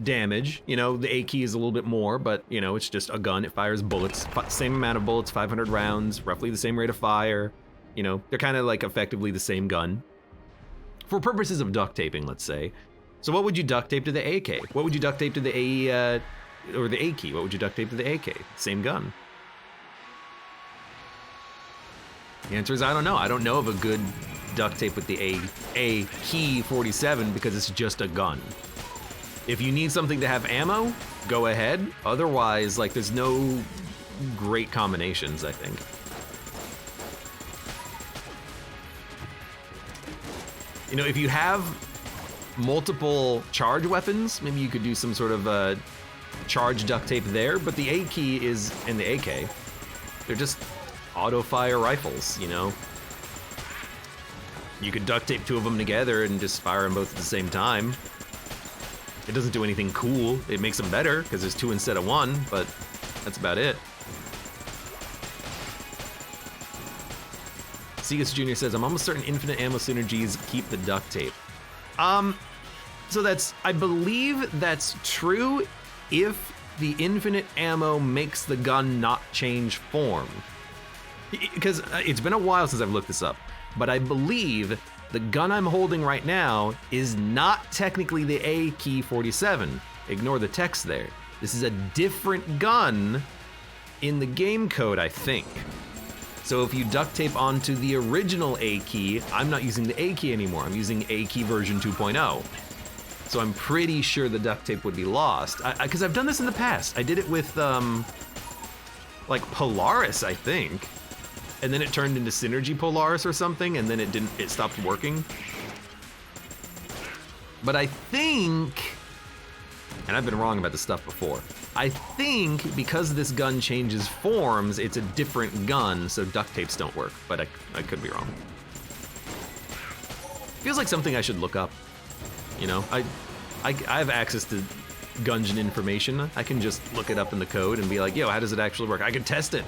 damage. You know, the A key is a little bit more, but you know, it's just a gun. It fires bullets, same amount of bullets, 500 rounds, roughly the same rate of fire. You know, they're kind of like effectively the same gun. For purposes of duct taping, let's say. So what would you duct tape to the AK? What would you duct tape to the AE, or the A key? What would you duct tape to the AK? Same gun. The answer is I don't know. I don't know of a good duct tape with the A key 47 because it's just a gun. If you need something to have ammo, go ahead. Otherwise, like, there's no great combinations, I think. You know, if you have multiple charge weapons, maybe you could do some sort of charge duct tape there, but the A key is in the AK. They're just auto-fire rifles, you know? You could duct tape two of them together and just fire them both at the same time. It doesn't do anything cool. It makes them better because there's two instead of one, but that's about it. Segas Jr. says, I'm almost certain infinite ammo synergies keep the duct tape. So I believe that's true if the infinite ammo makes the gun not change form. Because it's been a while since I've looked this up, but I believe the gun I'm holding right now is not technically the A key 47. Ignore the text there. This is a different gun in the game code, I think. So if you duct tape onto the original A key, I'm not using the A key anymore. I'm using A key version 2.0. So I'm pretty sure the duct tape would be lost. Because I've done this in the past. I did it with, like Polaris, I think. And then it turned into Synergy Polaris or something, and then it stopped working. But I think, and I've been wrong about this stuff before, I think because this gun changes forms, it's a different gun, so duct tapes don't work, but I could be wrong. Feels like something I should look up. You know, I have access to Gungeon information. I can just look it up in the code and be like, yo, how does it actually work? I can test it.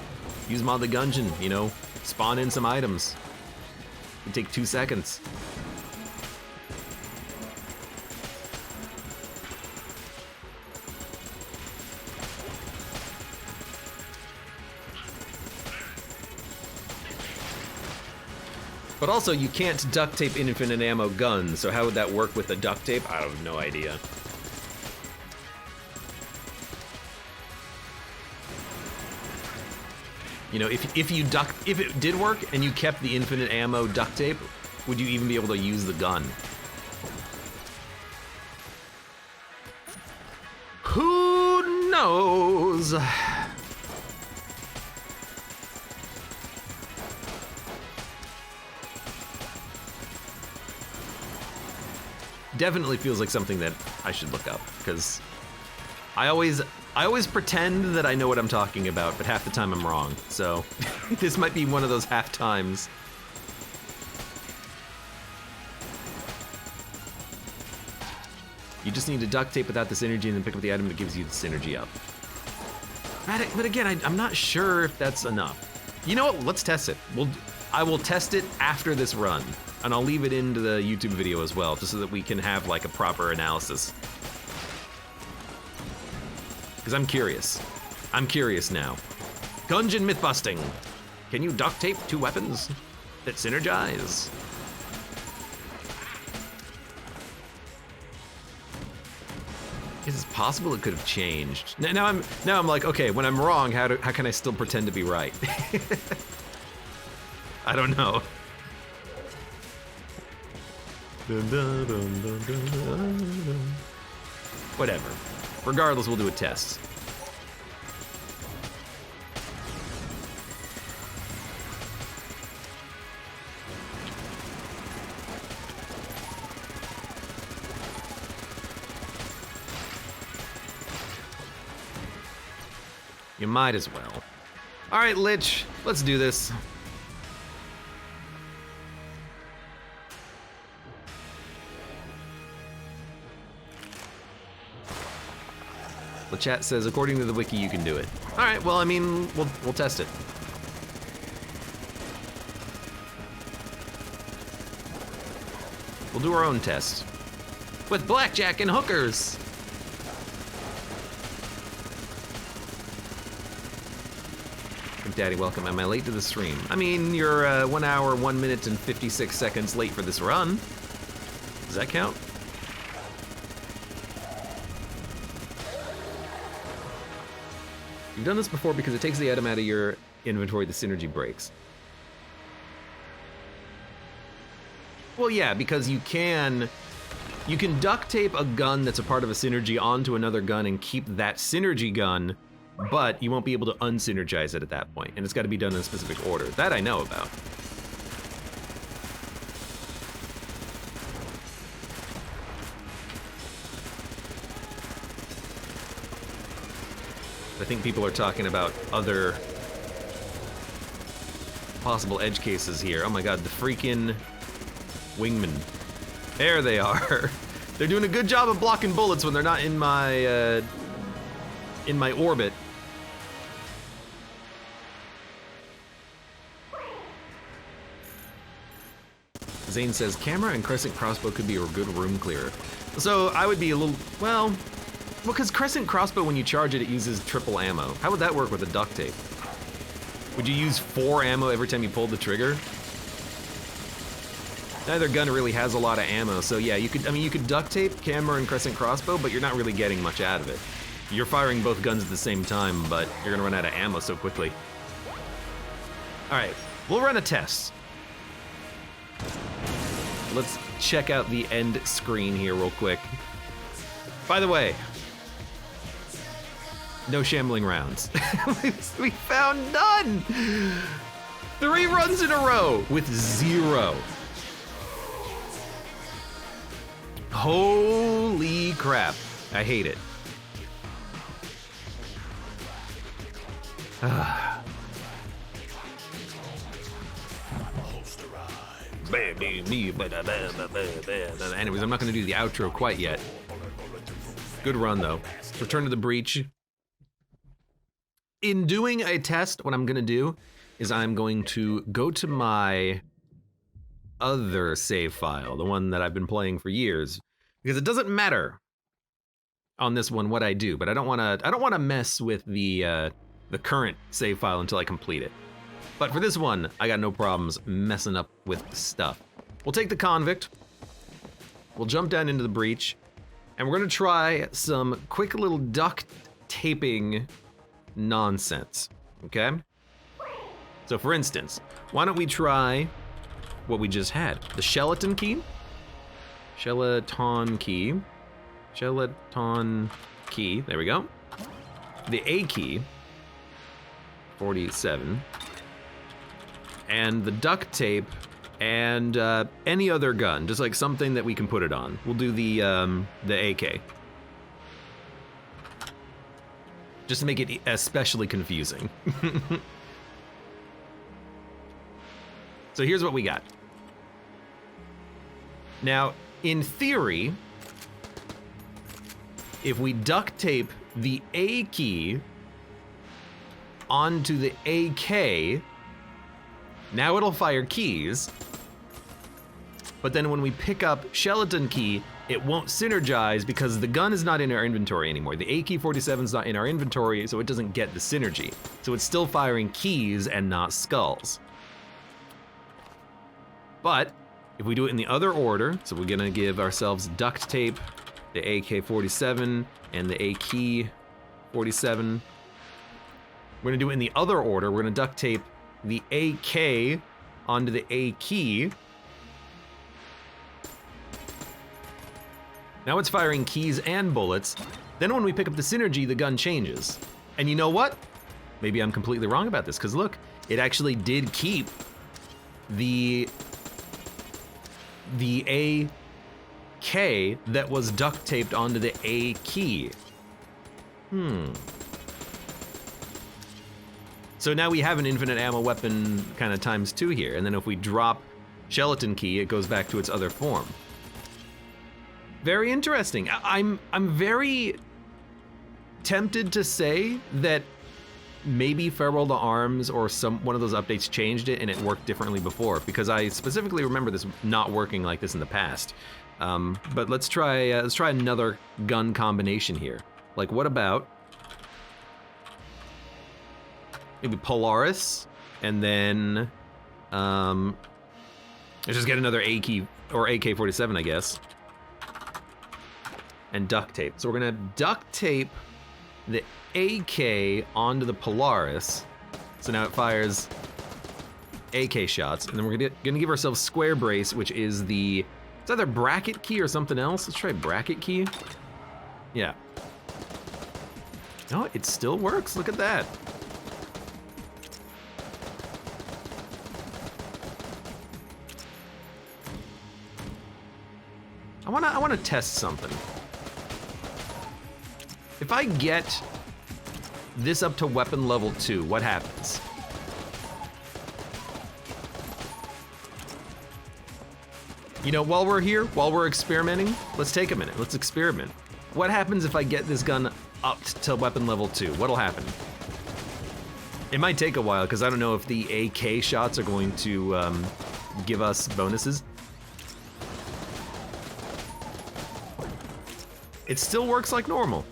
Use Mod the Gungeon, you know, spawn in some items. It'd take 2 seconds. But also, you can't duct tape infinite ammo guns, so how would that work with the duct tape? I have no idea. You know, if it did work and you kept the infinite ammo duct tape, would you even be able to use the gun? Who knows? Definitely feels like something that I should look up, because I always pretend that I know what I'm talking about, but half the time I'm wrong. So this might be one of those half times. You just need to duct tape without the synergy and then pick up the item that gives you the synergy up. But again, I'm not sure if that's enough. You know what? Let's test it. I will test it after this run, and I'll leave it into the YouTube video as well, just so that we can have like a proper analysis. Because I'm curious. I'm curious now. Gungeon myth busting. Can you duct tape 2 weapons that synergize? Is it possible it could have changed? Now I'm like, okay, when I'm wrong, how can I still pretend to be right? I don't know. Whatever. Regardless, we'll do a test. You might as well. All right, Lich, let's do this. The chat says, according to the wiki, you can do it. All right, well, I mean, we'll test it. We'll do our own test. With blackjack and hookers. Daddy, welcome. Am I late to the stream? I mean, you're 1 hour, 1 minute, and 56 seconds late for this run. Does that count? You've done this before because it takes the item out of your inventory, the synergy breaks. Well, yeah, because you can duct tape a gun that's a part of a synergy onto another gun and keep that synergy gun, but you won't be able to unsynergize it at that point, and it's got to be done in a specific order. That I know about. I think people are talking about other possible edge cases here. Oh my god, the freaking wingmen. There they are. They're doing a good job of blocking bullets when they're not in my orbit. Zane says, camera and crescent crossbow could be a good room clearer. So I would be a little, well, because crescent crossbow, when you charge it, it uses triple ammo. How would that work with a duct tape? Would you use 4 ammo every time you pulled the trigger? Neither gun really has a lot of ammo, so yeah, you could duct tape camera and crescent crossbow, but you're not really getting much out of it. You're firing both guns at the same time, but you're gonna run out of ammo so quickly. All right, we'll run a test. Let's check out the end screen here real quick. By the way, no shambling rounds. We found none. 3 runs in a row with 0. Holy crap. I hate it. Anyways, I'm not going to do the outro quite yet. Good run, though. Return to the breach. In doing a test, what I'm going to do is I'm going to go to my other save file, the one that I've been playing for years, because it doesn't matter on this one what I do, but I don't want to mess with the current save file until I complete it. But for this one, I got no problems messing up with stuff. We'll take the convict, we'll jump down into the breach, and we're gonna try some quick little duct taping nonsense, okay? So for instance, why don't we try what we just had? The Sheleton key? Sheleton key. Sheleton key, there we go. The A key, 47. And the duct tape, and any other gun, just like something that we can put it on. We'll do the AK. Just to make it especially confusing. So here's what we got. Now, in theory, if we duct tape the A key onto the AK, now it'll fire keys, but then when we pick up Sheleton key, it won't synergize because the gun is not in our inventory anymore. The AK-47 is not in our inventory, so it doesn't get the synergy. So it's still firing keys and not skulls. But if we do it in the other order, so we're gonna give ourselves duct tape, the AK-47 and the AK-47. We're gonna do it in the other order. We're gonna duct tape the AK onto the A key. Now it's firing keys and bullets. Then when we pick up the synergy, the gun changes. And you know what? Maybe I'm completely wrong about this, because look, it actually did keep the AK that was duct taped onto the A key. So now we have an infinite ammo weapon kind of ×2 here, and then if we drop Sheleton key, it goes back to its other form. Very interesting. I'm very tempted to say that maybe Farewell to Arms or one of those updates changed it and it worked differently before, because I specifically remember this not working like this in the past. But let's try another gun combination here. Like, what about maybe Polaris, and then let's just get another AK or AK-47, I guess, and duct tape. So we're gonna duct tape the AK onto the Polaris, so now it fires AK shots, and then we're gonna give ourselves square brace, which is it's either bracket key or something else. Let's try bracket key. Yeah. No, it still works. Look at that. I wanna test something. If I get this up to weapon level 2, what happens? You know, while we're here, while we're experimenting, let's take a minute, let's experiment. What happens if I get this gun up to weapon level 2? What'll happen? It might take a while, because I don't know if the AK shots are going to give us bonuses. It still works like normal.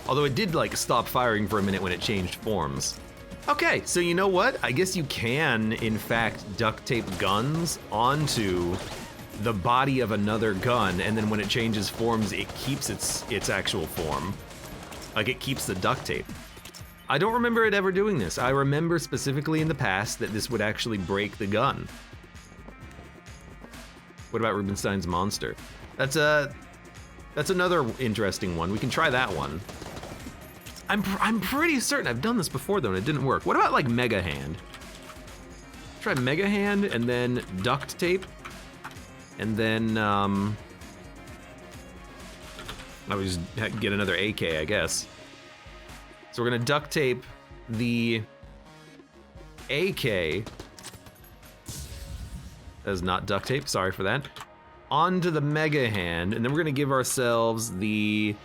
Although it did like stop firing for a minute when it changed forms. Okay, so you know what? I guess you can, in fact, duct tape guns onto the body of another gun, and then when it changes forms, it keeps its actual form. Like, it keeps the duct tape. I don't remember it ever doing this. I remember specifically in the past that this would actually break the gun. What about Rubinstein's monster? That's another interesting one. We can try that one. I'm pretty certain I've done this before though and it didn't work. What about like Mega Hand? Try Mega Hand and then Duct Tape. And then I would just get another AK, I guess. So we're gonna Duct Tape the AK. That is not duct tape, sorry for that. Onto the Mega Hand, and then we're gonna give ourselves the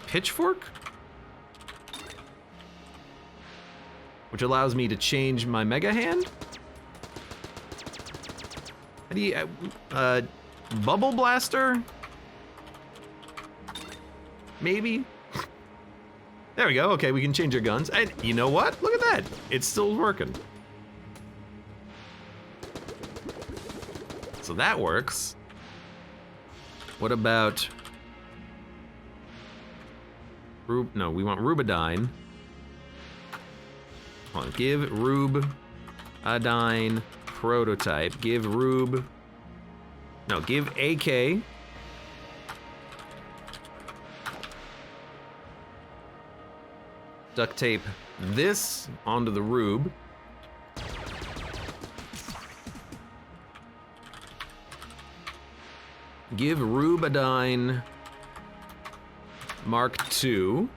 pitchfork? Which allows me to change my Mega Hand? How do you, Bubble Blaster? Maybe? There we go, okay, we can change our guns. And you know what? Look at that, it's still working. So that works. What about, no, we want Rubidyne. Hold on, give Rubidyne prototype, give AK. Duct tape this onto the Rube. Give Rubidyne Mark II.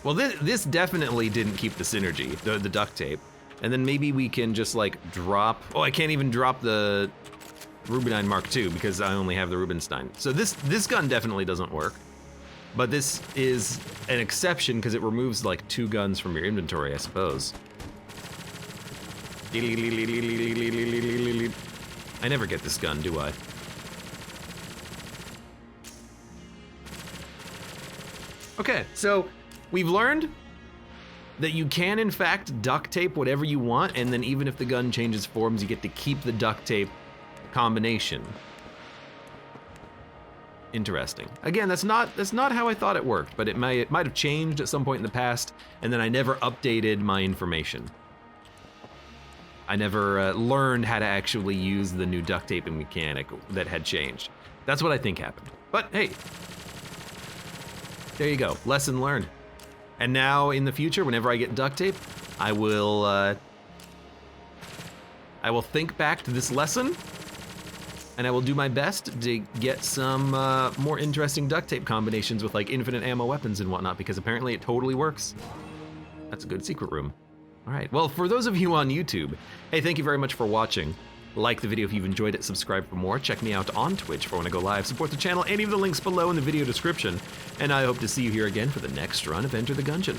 Well, this definitely didn't keep the synergy, the duct tape. And then maybe we can just like drop, oh, I can't even drop the Rubidyne Mark II because I only have the Rubinstein. So this gun definitely doesn't work. But this is an exception because it removes like 2 guns from your inventory, I suppose. I never get this gun, do I? Okay, so we've learned that you can in fact duct tape whatever you want, and then even if the gun changes forms, you get to keep the duct tape combination. Interesting. Again, that's not how I thought it worked, but it might have changed at some point in the past, and then I never updated my information. I never learned how to actually use the new duct taping mechanic that had changed. That's what I think happened. But hey, there you go, lesson learned. And now in the future, whenever I get duct tape, I will think back to this lesson, and I will do my best to get some more interesting duct tape combinations with like infinite ammo weapons and whatnot, because apparently it totally works. That's a good secret room. All right, well, for those of you on YouTube, hey, thank you very much for watching. Like the video if you've enjoyed it, subscribe for more, check me out on Twitch for when I go live, support the channel, any of the links below in the video description, and I hope to see you here again for the next run of Enter the Gungeon.